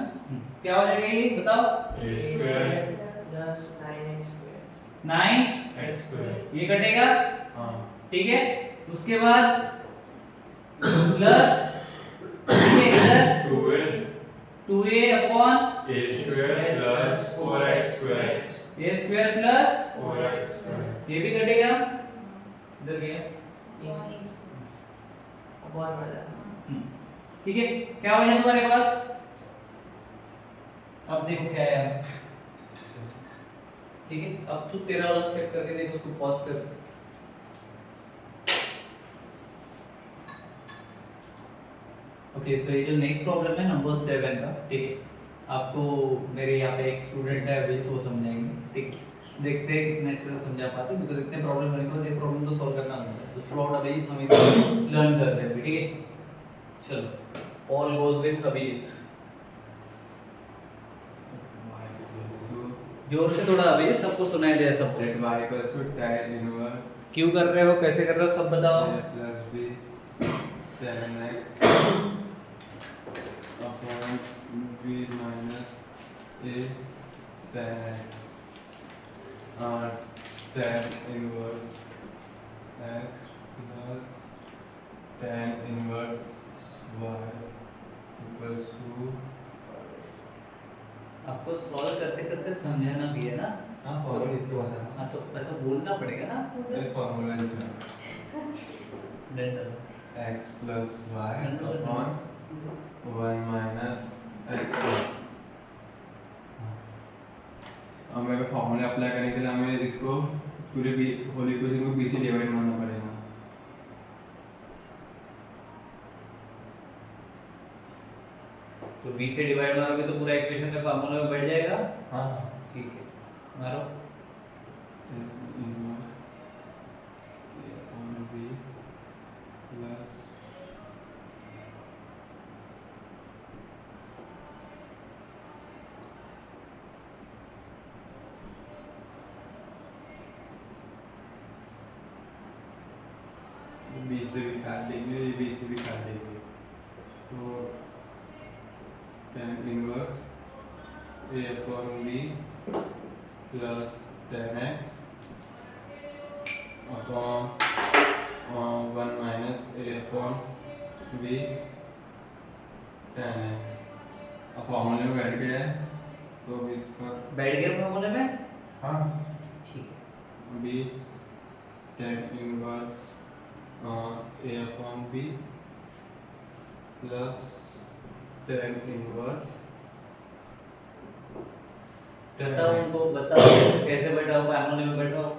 क्या हो जाएगा ये बताओ? a square plus 9x square 9x square. ये कटेगा. हाँ. ठीक है. उसके बाद प्लस ये इधर 2a 2a upon a square plus 4x square. a square plus 4x square. ये भी कटेगा. इधर गया. upon वाला. ठीक है. क्या हो जाएगा तुम्हारे पास? अब देखो क्या है यहाँ. ठीक है. अब तू तेरा वाला स्टेप करके देख. उसको पॉज कर. ओके सो ये जो नेक्स्ट प्रॉब्लम है नंबर 7 का. ठीक है. आपको मेरे यहाँ पे एक स्टूडेंट है अभी तो समझाएंगे. ठीक है. देखते हैं कितने अच्छे से समझा पाते हैं बिकॉज़ इतने प्रॉब्लम होने के बाद ये प्रॉब्लम तो सॉल्व करना होता है. तो थ्रू आउट अभी हम इसको लर्न कर रहे हैं. ठीक है. चलो ऑल गोज विद अभिजीत. जोर से थोड़ा अभी सबको सुनाई दे सब. Let y equals to tan inverse क्यों कर रहे हो कैसे कर रहे हो सब बताओ. a plus b tan x upon b minus a tan x tan inverse x plus tan inverse y equals to आपको सॉल्व करते करते समझाना भी है ना. हाँ फॉर्मूला लिख के बता. हाँ तो ऐसा बोलना पड़ेगा ना. ये फॉर्मूला लिखना done. x plus y upon 1 minus x square. अब मेरे फॉर्मूला अप्लाई करने के लिए हमें इसको पूरे होल इक्वेशन को b से डिवाइड करना पड़ेगा. तो b से डिवाइड मारोगे तो पूरा इक्वेशन का फार्मूला में बैठ जाएगा. हाँ. ठीक है. मारो. Inverse a upon b plus b से भी काट देंगे ये b से भी काट देंगे तो tan inverse a upon b plus tan x upon 1 minus a upon b tan x. अब फॉर्मूले में बैठ गया है तो अब इसका बैठ गया फार्मूले में. हाँ ठीक है. b tan inverse a upon b plus tan inverse बताओ उनको बताओ कैसे बैठाओ फार्मूले में बैठाओ.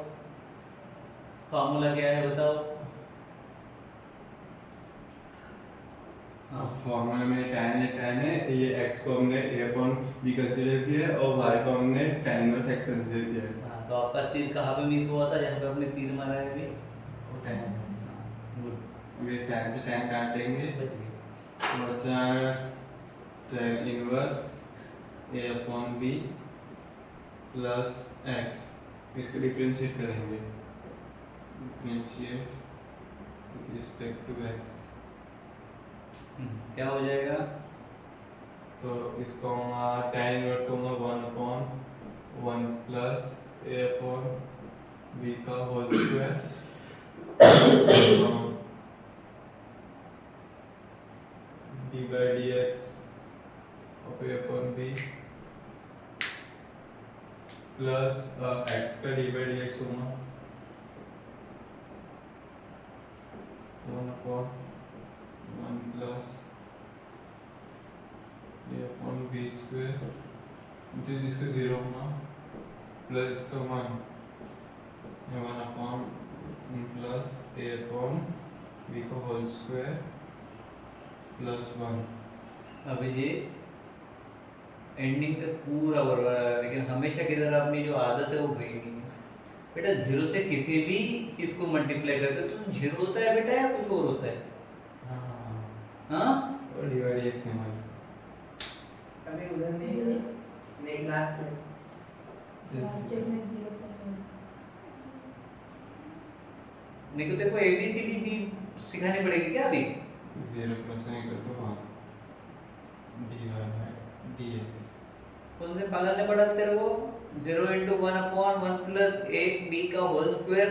फार्मूला क्या है बताओ. हाँ. फॉर्मूले में tan है ये x को हमने a upon b कंसीडर किया है और y को हमने tan इनवर्स x कंसीडर किया है. हाँ तो आपका तीर कहाँ पे मिस हुआ था जहाँ पे आपने तीर मारा है अभी. वो tan गुड. ये tan से tan काट देंगे बच गए. बचा tan inverse a upon b plus x. इसको डिफरेंशिएट करेंगे. Differentiate with respect to x क्या हो जाएगा? तो इसको tan इनवर्स कहूँगा 1/1 प्लस a अपॉन b का whole square d by dx of a upon b plus x का d by dx होगा 1/1 plus a upon b square which is इसका 0 होगा प्लस इसका 1 1/1 प्लस a upon b का whole square plus 1। अब ये एंडिंग तक पूरा बराबर है, लेकिन हमेशा की तरह अपनी जो आदत है वो गई नहीं है। बेटा जीरो से किसी भी चीज को मल्टीप्लाई करते तो जीरो होता है बेटा या कुछ और होता है? हाँ और d by dx नहीं होगा अभी उधर नहीं लास्ट में नहीं तो तेरे को एबीसीडी भी सिखानी पड़ेगी क्या अभी? 0 plus 1 equal to 1 dy by dx। कौन से पागल ने पढ़ा तेरे को? 0 × 1/1 प्लस 1 b का होल स्क्वायर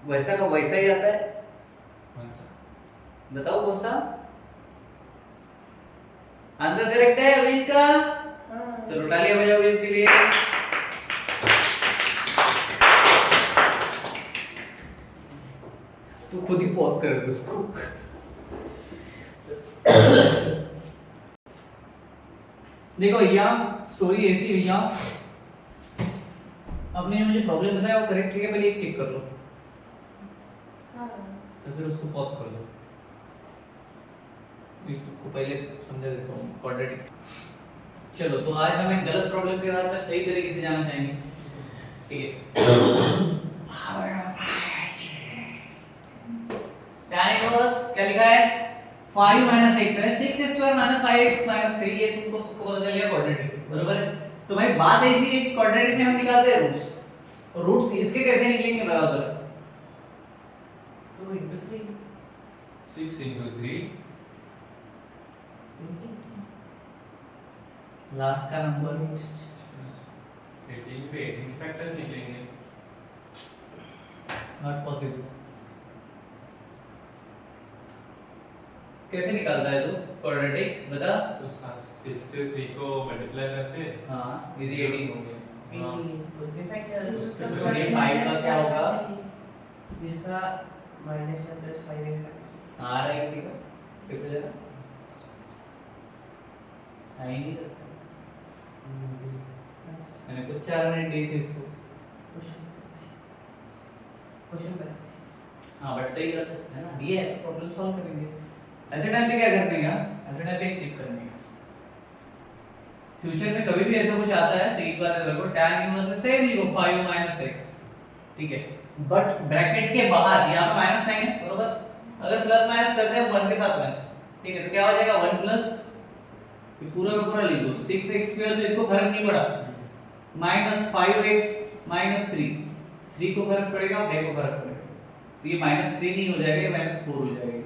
वैसा का वैसा ही आता है। कौन सा? बताओ कौन सा आंसर करेक्ट है अभिजीत का? चलो तालियां बजाओ अभिजीत के लिए। तू खुद ही पॉज कर दे उसको। देखो भैया स्टोरी ऐसी भैया, आपने जो मुझे प्रॉब्लम बताया वो करेक्ट है पहले एक चेक कर लो, तो फिर उसको पॉज कर लो। इसको पहले समझा देता हूँ क्वाड्रेटिक। चलो तो आज हम एक गलत प्रॉब्लम के साथ में सही तरीके से जाना चाहेंगे, ठीक है? tan इनवर्स क्या लिखा है? 5 - x है, 6x² - 5x - 3, ये तुमको सबको पता चल गया क्वाड्रेटिक, बरोबर है? तो भाई बात ऐसी है क्वाड्रेटिक में हम निकालते हैं रूट्स, और रूट्स इसके कैसे निकलेंगे बताओ जरा। 2 × 3 6 × 3 लास्ट का नंबर 18 पे 18 फैक्टर्स निकलेंगे। Not possible. कैसे निकालता है तू क्वाड्रेटिक बता? तो 6 से 3 को मल्टीप्लाई करते हैं। हाँ ये 18 हो गया। हाँ। उसके फैक्टर्स तो ये 5 का क्या होगा? जिसका -1 + 5x आ रहा है किसी का? देखो जरा आ ही नहीं सकता। मैंने कुछ 4 मिनट दी थी इसको। क्वेश्चन कर हाँ बट सही कर सकते हैं ना, दिया है प्रॉब्लम सॉल्व करेंगे। ऐसे टाइम पे क्या करने का? ऐसे टाइम पे एक चीज करने का, फ्यूचर में कभी भी ऐसा कुछ आता है तो एक बार देखो tan इनवर्स से सेम लिखो 5 - x, ठीक है? बट ब्रैकेट के बाहर यहाँ पे माइनस साइन है, बरोबर? अगर प्लस माइनस करते हैं 1 के साथ में, ठीक है? तो क्या हो जाएगा 1 प्लस ये पूरा का पूरा लिख दो 6x² तो इसको फर्क नहीं पड़ा, -5x - 3 को फर्क पड़ेगा, 5 को फर्क पड़ेगा, तो ये -3 नहीं हो जाएगा, ये -4 हो जाएगा।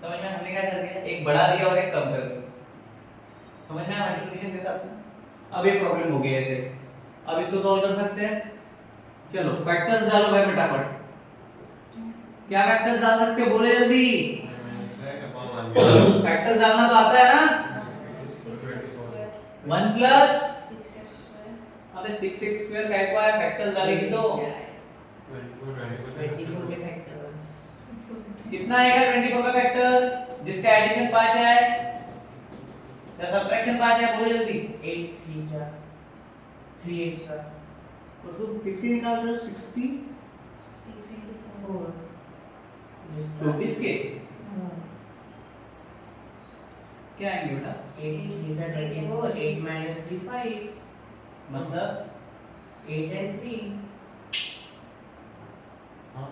समझ में? हमने क्या कर दिया, एक बढ़ा दिया और एक कम कर दिया। समझ में आया मल्टीप्लिकेशन के साथ में? अब ये प्रॉब्लम हो गई ऐसे, अब इसको सॉल्व कर सकते हैं। चलो फैक्टर्स डालो भाई फटाफट। क्या फैक्टर्स डाल सकते हो बोले जल्दी? फैक्टर्स डालना तो आता है ना? 1 प्लस अबे 6x² काय को आया, फैक्टर्स डालेगी तो 24 के फैक्टर्स कितना आएगा 24 का फैक्टर जिसका एडिशन 5 है या सब्ट्रैक्शन 5 है, बोलो जल्दी। 8 3 4 3 8 4 और तुम किसकी निकाल रहे हो? 60 4 24 के क्या आएंगे बेटा? 8 3 से 24 8 - 3 5 मतलब 8 and 3 हाँ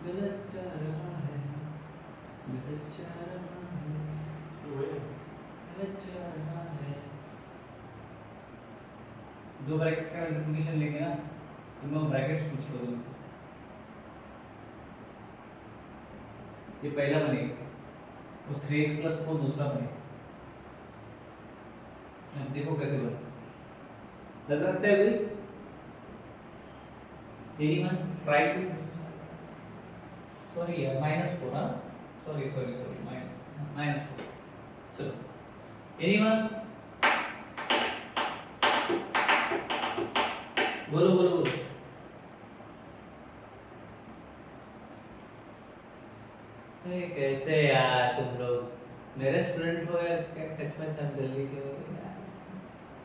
गलत जा रहा है, गलत जा रहा है, गलत जा रहा है। दो ब्रैकेट का मल्टीप्लिकेशन लेंगे ना, तुम लोग ब्रैकेट्स पूछ लो तुमसे। ये पहला बनेगा और 3x + 4 दूसरा बनेगा। अब देखो कैसे बना, लग सकता है कोई? anyone try to, sorry यार -4 हाँ, sorry -4, चलो anyone बोलो। अरे कैसे यार तुम लोग मेरे स्टूडेंट हो यार, क्या कचवा छाप गली के हो यार,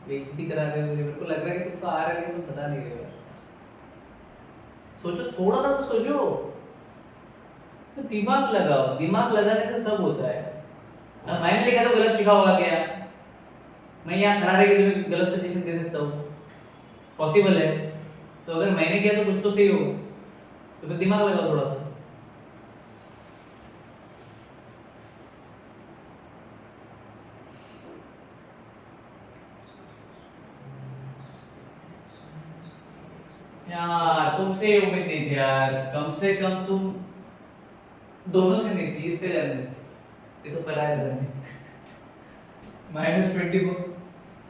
बेइज्जती करा रहे हो मेरे को लग रहा है कि तुमको आ रहा है लेकिन तुम बता नहीं रहे हो यार। सोचो थोड़ा सा तो सोचो, तो दिमाग लगाओ, दिमाग लगाने से सब होता है। अब मैंने लिखा तो गलत लिखा होगा क्या? मैं यहाँ खड़ा रह के तुम्हें गलत सजेशन दे सकता हूँ? पॉसिबल है? तो अगर मैंने किया तो कुछ तो सही होगा, तो फिर दिमाग लगाओ थोड़ा सा। यार तुमसे ये उम्मीद नहीं थी यार, कम से कम तुम दोनों से नहीं थी, इससे ज्यादा नहीं। ये तो पराया घर में -24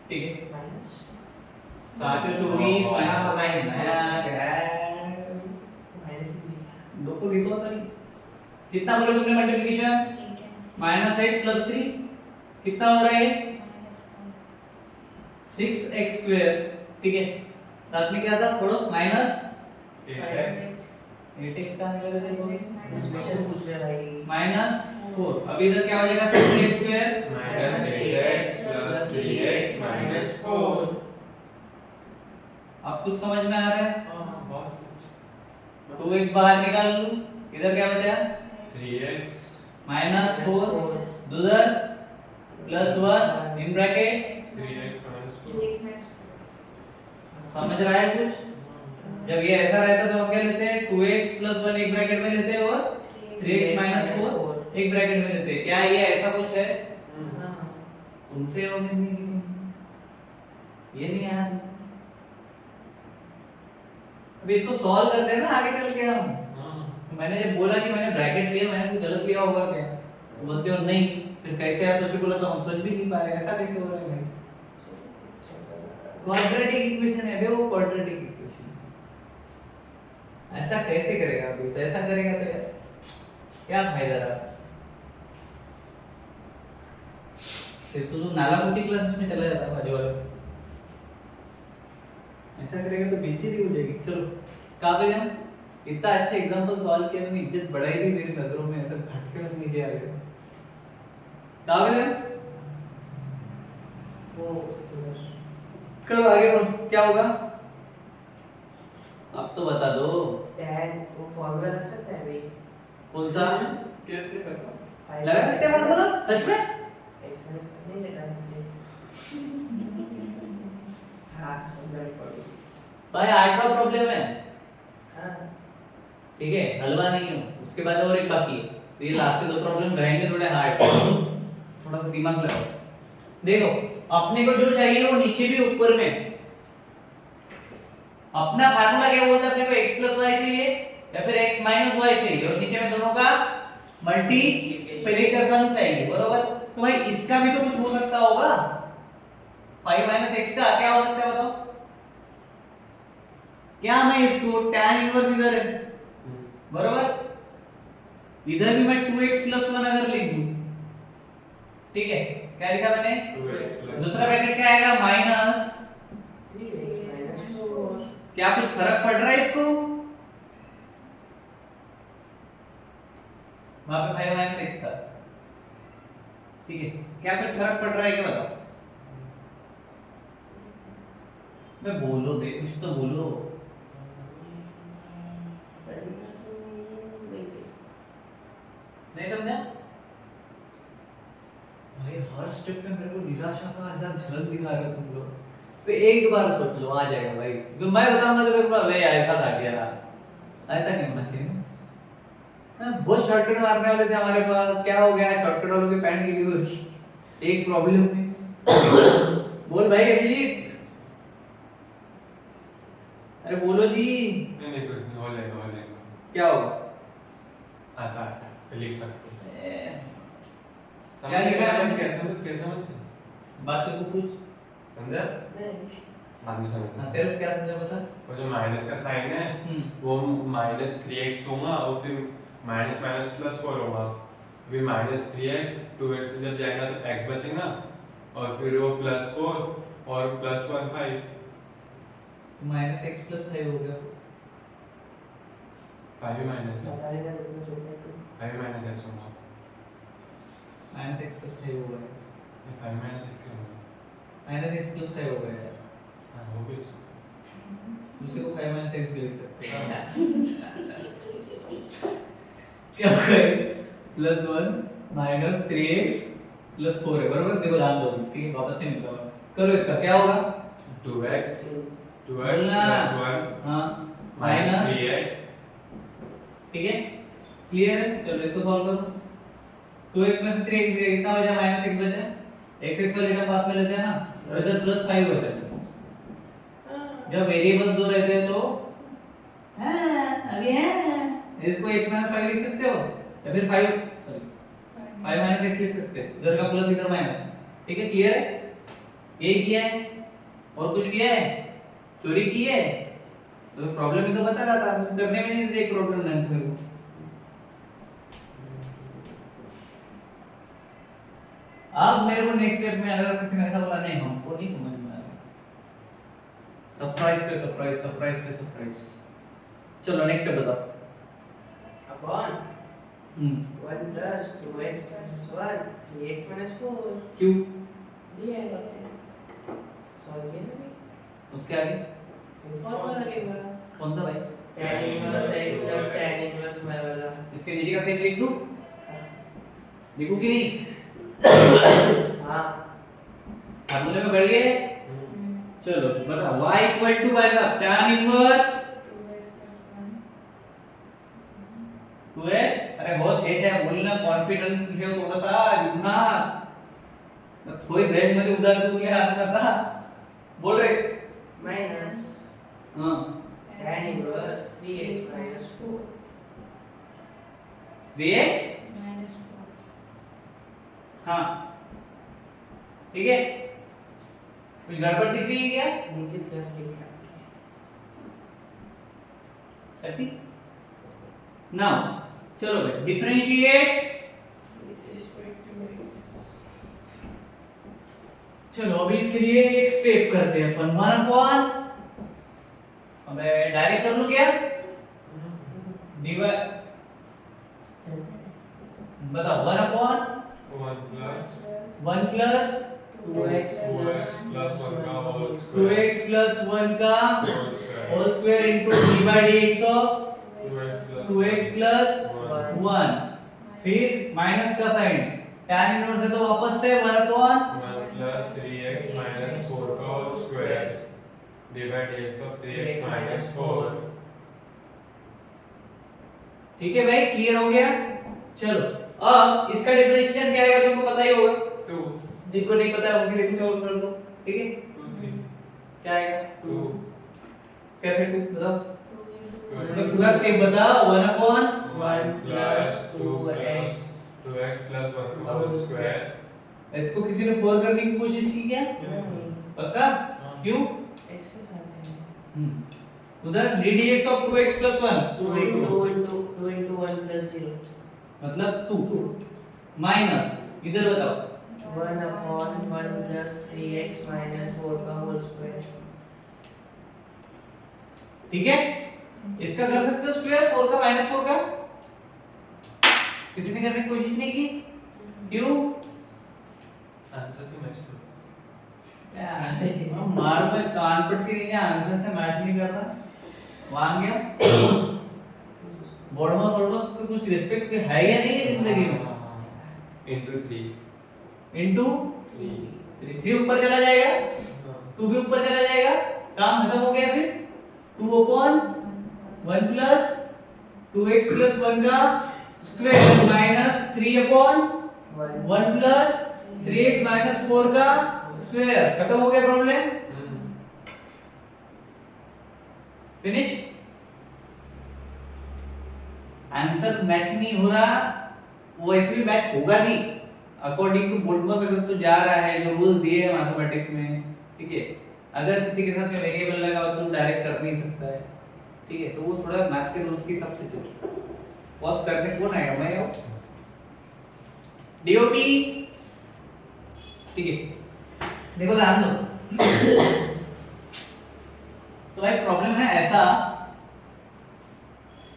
ठीक है, माइनस 724 माइनस माइनस लोग को देखो पता नहीं कितना बोले तुमने मल्टीप्लिकेशन, -8 + 3 कितना हो रहा है? 6x²। ठीक है, साथ में क्या था पढ़ो, -8x का आंसर है देखो, क्वेश्चन पूछ रहे भाई। -4। अब इधर क्या हो जाएगा? 6x² -8x + 3x - 4। अब कुछ समझ में आ रहा है? 2x बाहर निकाल लूं, इधर क्या बचा? 3x -4 उधर +1 इन ब्रैकेट 3x - 4। समझ रहा है कुछ? जब ये ऐसा रहता तो हम क्या लेते हैं? 2x + 1 एक ब्रैकेट में लेते हैं और 3x - 4 एक ब्रैकेट में लेते हैं। क्या ये ऐसा कुछ है? तुमसे उम्मीद नहीं की थी, ये नहीं आया। अब इसको सॉल्व करते हैं ना आगे चल के हम। मैंने जब बोला कि मैंने ब्रैकेट लिया, मैंने कुछ गलत लिया होगा क्या? तो बोलते हो नहीं, फिर कैसे यार सोचो, बोला तो हम सोच भी नहीं पा रहे, ऐसा कैसे हो रहा है भाई? क्वाड्रेटिक इक्वेशन है बे, वो क्वाड्रेटिक इक्वेशन। ऐसा कैसे करेगा अभी? तो ऐसा करेगा तो यार क्या फायदा रहा? फिर तो तू नाला मोती क्लासेस में चला जाता बाजू वाले। ऐसा करेगा तो बेइज्जती हो जाएगी। चलो कहाँ पे हम इतना अच्छा एग्जांपल सॉल्व किया, तुमने इज्जत बढ़ाई थी मेरी नजरों में, ऐसा घटके में नीचे आ गए। कहाँ पे हम वो करो आगे बढ़ो, क्या होगा अब तो बता दो। tan वो फॉर्मूला रख सकता है भाई? कौन सा कैसे पता? लगा सकते हैं फॉर्मूला? सच में? x नहीं लगा सकते। हाँ समझा पड़ो। भाई 8वां प्रॉब्लम है, हाँ ठीक है, हलवा नहीं हो। उसके बाद और एक बाकी है, तो ये लास्ट के 2 प्रॉब्लम रहेंगे थोड़े हार्ड, थोड़ा सा दिमाग लगाओ। देखो अपने को जो चाहिए वो नीचे भी ऊपर में, अपना फार्मूला क्या बोलता है? अपने को x + y चाहिए या फिर x - y चाहिए, और नीचे में दोनों का मल्टीप्लिकेशन चाहिए, बरोबर? तो भाई इसका भी तो कुछ हो सकता होगा। 5 - x का क्या हो सकता है बताओ? क्या मैं इसको tan इनवर्स इधर है, बरोबर? इधर भी मैं 2x + 1 अगर लिख दूं, ठीक है, क्या लिखा मैंने? 2x + दूसरा ब्रैकेट क्या आएगा? Minus 3x - 4। क्या कुछ फर्क पड़ रहा है इसको? वहां पे 5 - x था, ठीक है, क्या कुछ फर्क पड़ रहा है क्या बताओ? मैं बोलो बे, कुछ तो बोलो। नहीं समझा भाई? हर स्टेप पे मेरे को निराशा का ऐसा झलक दिखा रहे हो तुम लोग। तो एक बार सोच लो, आ जाएगा भाई। तो मैं बताऊंगा तो फिर भाई ऐसा था क्या, ऐसा नहीं होना चाहिए ना। बहुत शॉर्टकट मारने वाले थे हमारे पास, क्या हो गया? शॉर्टकट वालों की पैंट गिरी हुई एक प्रॉब्लम में। बोल भाई अभिजीत, अरे बोलो जी। नहीं कुछ नहीं, हो जाएगा क्या होगा? आता लिख सकते हो। क्या लिखा है? कैसे समझ बात को कुछ समझा? नहीं बाद में समझ। हाँ, तेरे को क्या समझा बता? वो जो माइनस का साइन है वो -3x होगा और फिर माइनस माइनस प्लस 4 होगा, फिर -3x 2x से जब जाएगा तो x बचेगा और फिर वो +4 और +1 5 -x + 5 हो गया। 5 माइनस बता x देना कितना छोटा है तू। 5 माइनस x होगा, -x + 5 हो गया। ये 5 माइनस x होगा। -x + 5 हो गया यार। हाँ वो भी दूसरे को 5 - x भी लिख सकते हैं। क्या हो गया? +1 - 3x + 4 है बराबर। देखो ध्यान दो, ठीक है, वापस से निकालो, करो इसका क्या होगा? 2x बोलना। + 1 हाँ माइनस माइनस, 3x। ठीक है, क्लियर है? चलो इसको सॉल्व करो। 2x में से 3x कितना बचा? -x बचा। x वाले टर्म पास में लेते हैं ना, और इधर +5 बचा। जब वेरिएबल दो रहते हैं तो अभी इसको x - 5 लिख सकते हो या फिर 5 x लिख सकते हैं, इधर का प्लस इधर माइनस। ठीक है, क्लियर है? यही किया है और कुछ किया है? चोरी की है? तो प्रॉब्लम ही तो बता रहा था, करने में नहीं देख प्रॉब्लम ढंग से मेरे को। अब मेरे को नेक्स्ट स्टेप में अगर किसी ने ऐसा बोला नहीं हमको नहीं समझ में आ रहा, सरप्राइज पे सरप्राइज, सरप्राइज पे सरप्राइज। चलो नेक्स्ट स्टेप बताओ। अपॉन 1 + 2x - 1 3x - 4 क्यों? दिया है सॉल्व किया ना उसके आगे फॉर्मूला लगेगा कौन सा भाई? tan inverse x + tan inverse y वाला। इसके नीचे का सेट लिख दूं? लिखूं कि नहीं? हां फार्मूले में बढ़ गए। चलो बताओ y = भाई साहब tan इनवर्स 2x। अरे बहुत तेज है बोलना, कॉन्फिडेंट है थोड़ा सा, रुकना थोड़ी देर में उधर तो तुझे आना था, बोल रहे। माइनस हाँ tan इनवर्स 3x - 4 3x, हाँ ठीक है। कुछ गड़बड़ दिख रही है क्या? नीचे प्लस लिखा हैप्पी नाउ चलो भाई differentiate. with respect to x। चलो अभी इसके लिए एक स्टेप करते हैं अपन 1/, अबे डायरेक्ट कर लूं क्या? डिवाइड, बताओ 1/1 + 2x + 1 का होल 2x + 1 का whole square into d/dx of 2x + 1, फिर माइनस का साइन, tan इनवर्स है तो वापस से 1/, 1 + 3x - 4 का whole square /dx of 3x - 4। ठीक है भाई, क्लियर हो गया? चलो अब इसका डिफरेंशिएशन क्या आएगा तुमको पता ही होगा, 2 जिनको नहीं पता है उनके लिए कुछ और कर लो, ठीक है? 2 3 क्या आएगा? 2 कैसे 2 बताओ, 2 पूरा स्टेप बताओ। 1/, 1 + 2x + 1 का होल स्क्वायर। इसको किसी ने 4 करने की कोशिश की क्या? पक्का? क्यों? x के साथ है उधर ddx ऑफ 2x + 1 2 into 1 + 0 मतलब 2 माइनस, इधर बताओ 1/1 + 3x - 4 का होल स्क्वायर। ठीक है? इसका कर सकते हो स्क्वायर, 4 का -4 का। किसी ने करने की कोशिश नहीं की? क्यों? आंसर से मैच करो। यार मारो मैं कान पट के नहीं, आंसर से मैच नहीं कर रहा, वहां गया बोर्डमोस कुछ रिस्पेक्ट है या नहीं है जिंदगी में? into 3 इनटू 3 3 ऊपर चला जाएगा, 2 भी ऊपर चला जाएगा, काम खत्म हो गया। फिर 2/1 + 2x + 1 का स्क्वायर माइनस 3/1 + 3x - 4 का स्क्वायर। खत्म हो गया प्रॉब्लम, फिनिश। आंसर मैच नहीं हो रहा वो ऐसे भी मैच होगा नहीं अकॉर्डिंग टू बोडमस अगर तो जा रहा है जो रूल दिए हैं मैथमेटिक्स में, ठीक है। अगर किसी के साथ में वेरिएबल लगा हो तो डायरेक्ट कर नहीं सकता है, ठीक है। तो वो थोड़ा मैथ के रूल्स के हिसाब से चलो। पॉज करने कौन आएगा, मैं हूं डीओपी, ठीक है। देखो ध्यान दो तो भाई प्रॉब्लम है ऐसा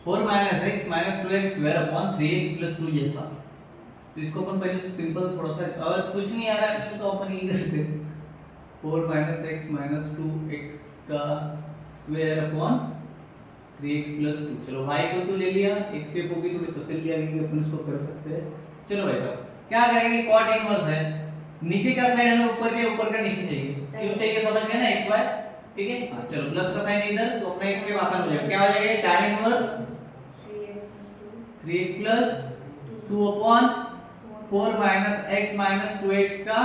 4 - x - 2x square upon 3x + 2 जैसा। तो इसको अपन पहले तो सिंपल थोड़ा सा, अगर कुछ नहीं आ रहा है तो अपन ये करते हैं 4 - x - 2x का स्क्वायर अपॉन 3x + 2। चलो y को 2 ले लिया, x के को भी थोड़ी तसल्ली आ गई कि अपन इसको कर सकते हैं। चलो भाई साहब क्या करेंगे, cot इनवर्स है, नीचे का साइड हमें ऊपर के ऊपर का नीचे चाहिए, क्यों चाहिए समझ गए ना, xy, ठीक है। हां चलो प्लस का साइन इधर तो अपना x के आसान हो जाएगा, क्या हो जाएगा tan inverse 3x + 2 upon 4 - x - 2x का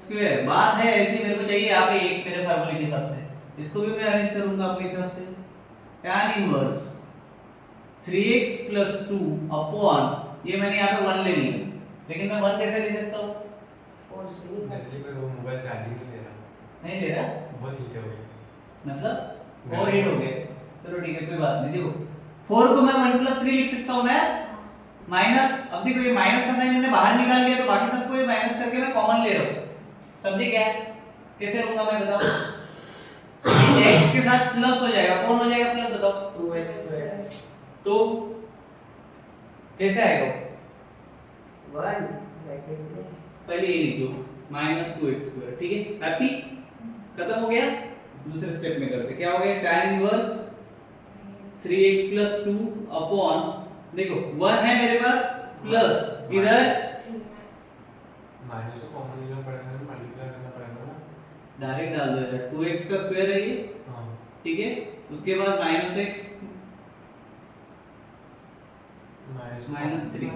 स्क्वायर। बात है ऐसी, मेरे को चाहिए यहाँ पे एक मेरे फार्मूले के हिसाब से, इसको भी मैं अरेंज करूंगा अपने हिसाब से। tan इनवर्स 3x + 2 अपॉन, ये मैंने यहाँ पे 1 ले लिया, लेकिन मैं 1 कैसे ले सकता हूँ, फोर्स नहीं जल्दी करो, मोबाइल चार्जिंग नहीं ले रहा, नहीं दे रहा, बहुत हीट हो गई, मतलब ओवर हीट हो गया। चलो ठीक है कोई बात नहीं। देखो 4 को मैं 1 + 3 लिख सकता हूँ ना, माइनस, अब देखो ये माइनस का साइन मैंने बाहर निकाल लिया तो बाकी सबको ये माइनस करके मैं कॉमन ले रहा हूँ, समझे क्या है, कैसे लूंगा मैं बताओ। x के साथ प्लस हो जाएगा, कौन हो जाएगा प्लस बताओ, 2x स्क्वायर, तो कैसे आएगा, 1 ब्रैकेट में पहले ये लिख लो -2x², ठीक है। हैप्पी, खत्म हो गया। दूसरे स्टेप में करते क्या हो गया, tan इनवर्स 3x + 2 अपॉन, देखो 1 है मेरे पास प्लस इधर माइनस को कॉमन लेना पड़ेगा ना, मल्टीप्लाई करना पड़ेगा ना, डायरेक्ट डाल दो यार, 2x का स्क्वायर है ये, हां ठीक है। उसके बाद -x -3, -3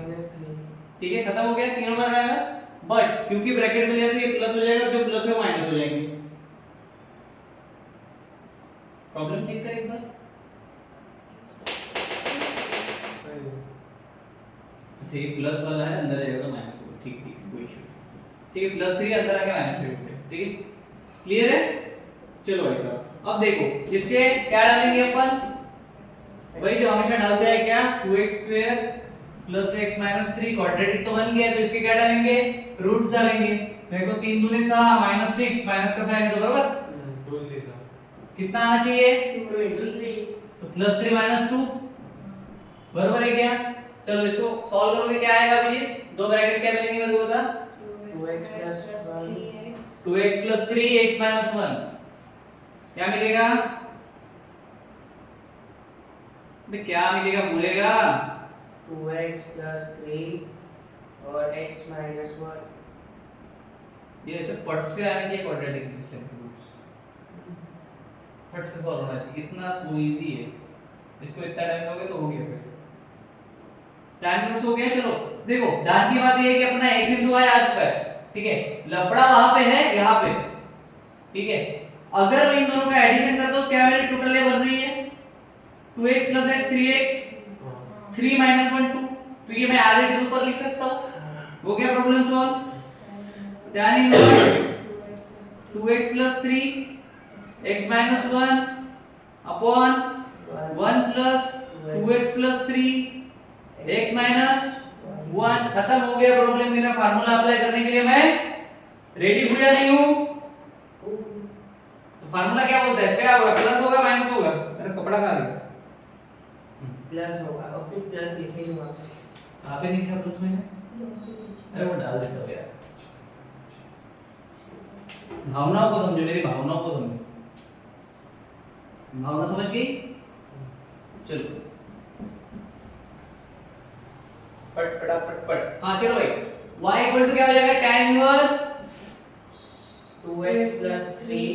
ठीक है, खत्म हो गया, तीनों बार माइनस, बट क्योंकि ब्रैकेट में लिया तो ये प्लस हो जाएगा, जो प्लस है वो माइनस हो जाएंगे। प्रॉब्लम चेक कर एक बार, सही है। अच्छा ये प्लस वाला है, अंदर जाएगा तो माइनस होगा, ठीक ठीक कोई इशू नहीं, ठीक है। +3 अंदर आके -3 हो गया, ठीक है, क्लियर है। चलो भाई साहब अब देखो इसके क्या डालेंगे अपन, वही जो हमेशा डालते हैं क्या, 2x² + x - 3 क्वाड्रेटिक तो बन गया, तो इसके क्या डालेंगे, रूट्स डालेंगे। देखो 3 दूनी 6 -6, माइनस का साइन है तो बराबर 2 ले जा, कितना आना चाहिए, 2 × 3 तो +3 - 2 बराबर है क्या। चलो इसको सॉल्व करोगे क्या आएगा मुझे, दो ब्रैकेट क्या मिलेंगे मेरे को बता, 2x + 1 2x + 3 x - 1 क्या मिलेगा बे, क्या मिलेगा बोलेगा, 2x + 3 और x - 1, ये ऐसे पट से आने चाहिए क्वाड्रेटिक सिस्टम के रूट्स, फट से सॉल्व होना चाहिए, इतना सो इजी है, इसको इतना टाइम लोगे तो हो गया फिर टाइम यूज हो गया। चलो देखो ध्यान की बात ये है कि अपना एक बिंदु आया आज तक, ठीक है, लफड़ा वहां पे है यहाँ पे, ठीक है। अगर मैं इन दोनों का एडिशन करता हूं क्या मेरी टोटल ये बन रही है 2x + x 3x 3 - 1 2, तो ये मैं आधे के ऊपर लिख सकता हूं, हो गया problem solve. tan inverse 2x + 3 x - 1 upon 1 + 2x + 3 x - 1, खत्म हो गया प्रॉब्लम। मेरा फार्मूला अप्लाई करने के लिए मैं रेडी हूं या नहीं हूं, तो फार्मूला क्या बोलता है, क्या होगा, प्लस होगा माइनस होगा, मेरा कपड़ा कहां गया, प्लस होगा, अब भी प्लस लिखेंगे वहां पे, कहां पे लिखा प्लस मैंने, अरे वो डाल देता हूं यार, भावनाओं को समझो, मेरी भावनाओं को समझो, भावना समझ गई। चलो पट पटा पट पट, हाँ चलो भाई y इक्वल टू क्या हो जाएगा, tan इनवर्स 2x + 3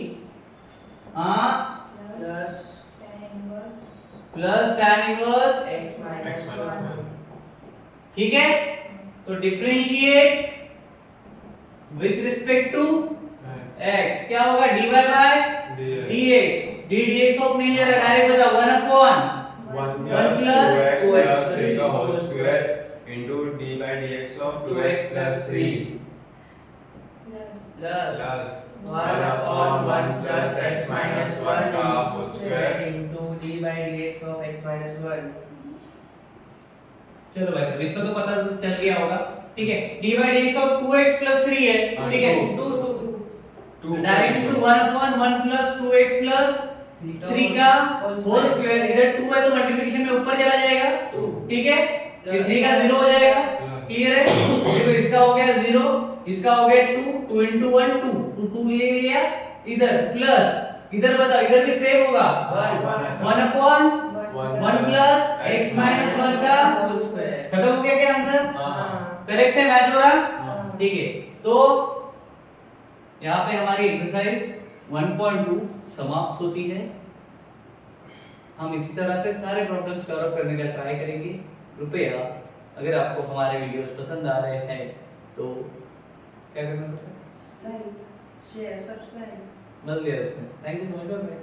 हाँ plus plus tan inverse x - 1, ठीक है। तो differentiate with respect to x, क्या होगा dy by dx, dx of नहीं ले रहा, डायरेक्ट बता 1 अपॉन 1 1 + 2x + + 3 का whole square into d by dx of 2x 2x plus 3 plus plus 1 upon 1 plus x minus 1 का whole square into d by dx of x minus 1. चलो भाई साहब इसका तो पता चल गया होगा, ठीक है। d by dx of 2x plus 3 है, ठीक है। 2 direct to 1 upon 1 plus 2x plus 3 का होल स्क्वायर, इधर 2 है तो मल्टीप्लिकेशन में ऊपर चला जाएगा, 2 ठीक है। ये 3 का 0 हो जाएगा, क्लियर है। देखो इसका हो गया 0, इसका हो गया 2, 2 into 1 2, 2 ले लिया इधर, प्लस इधर बताओ इधर भी सेम होगा 1 upon 1 plus x minus 1 का होल स्क्वायर. खत्म हो गया क्या आंसर? हाँ। करेक्ट है, मैच हो रहा, हाँ। ठीक है। तो यहाँ पे हमारी एक्सरसाइज 1.2 समाप्त होती है। हम इसी तरह से सारे प्रॉब्लम्स सॉल्व करने का ट्राई करेंगे। कृपया अगर आपको हमारे वीडियोस पसंद आ रहे हैं तो क्या करना होता है? Like, share, subscribe. बदल दिया उसने। Thank you so much.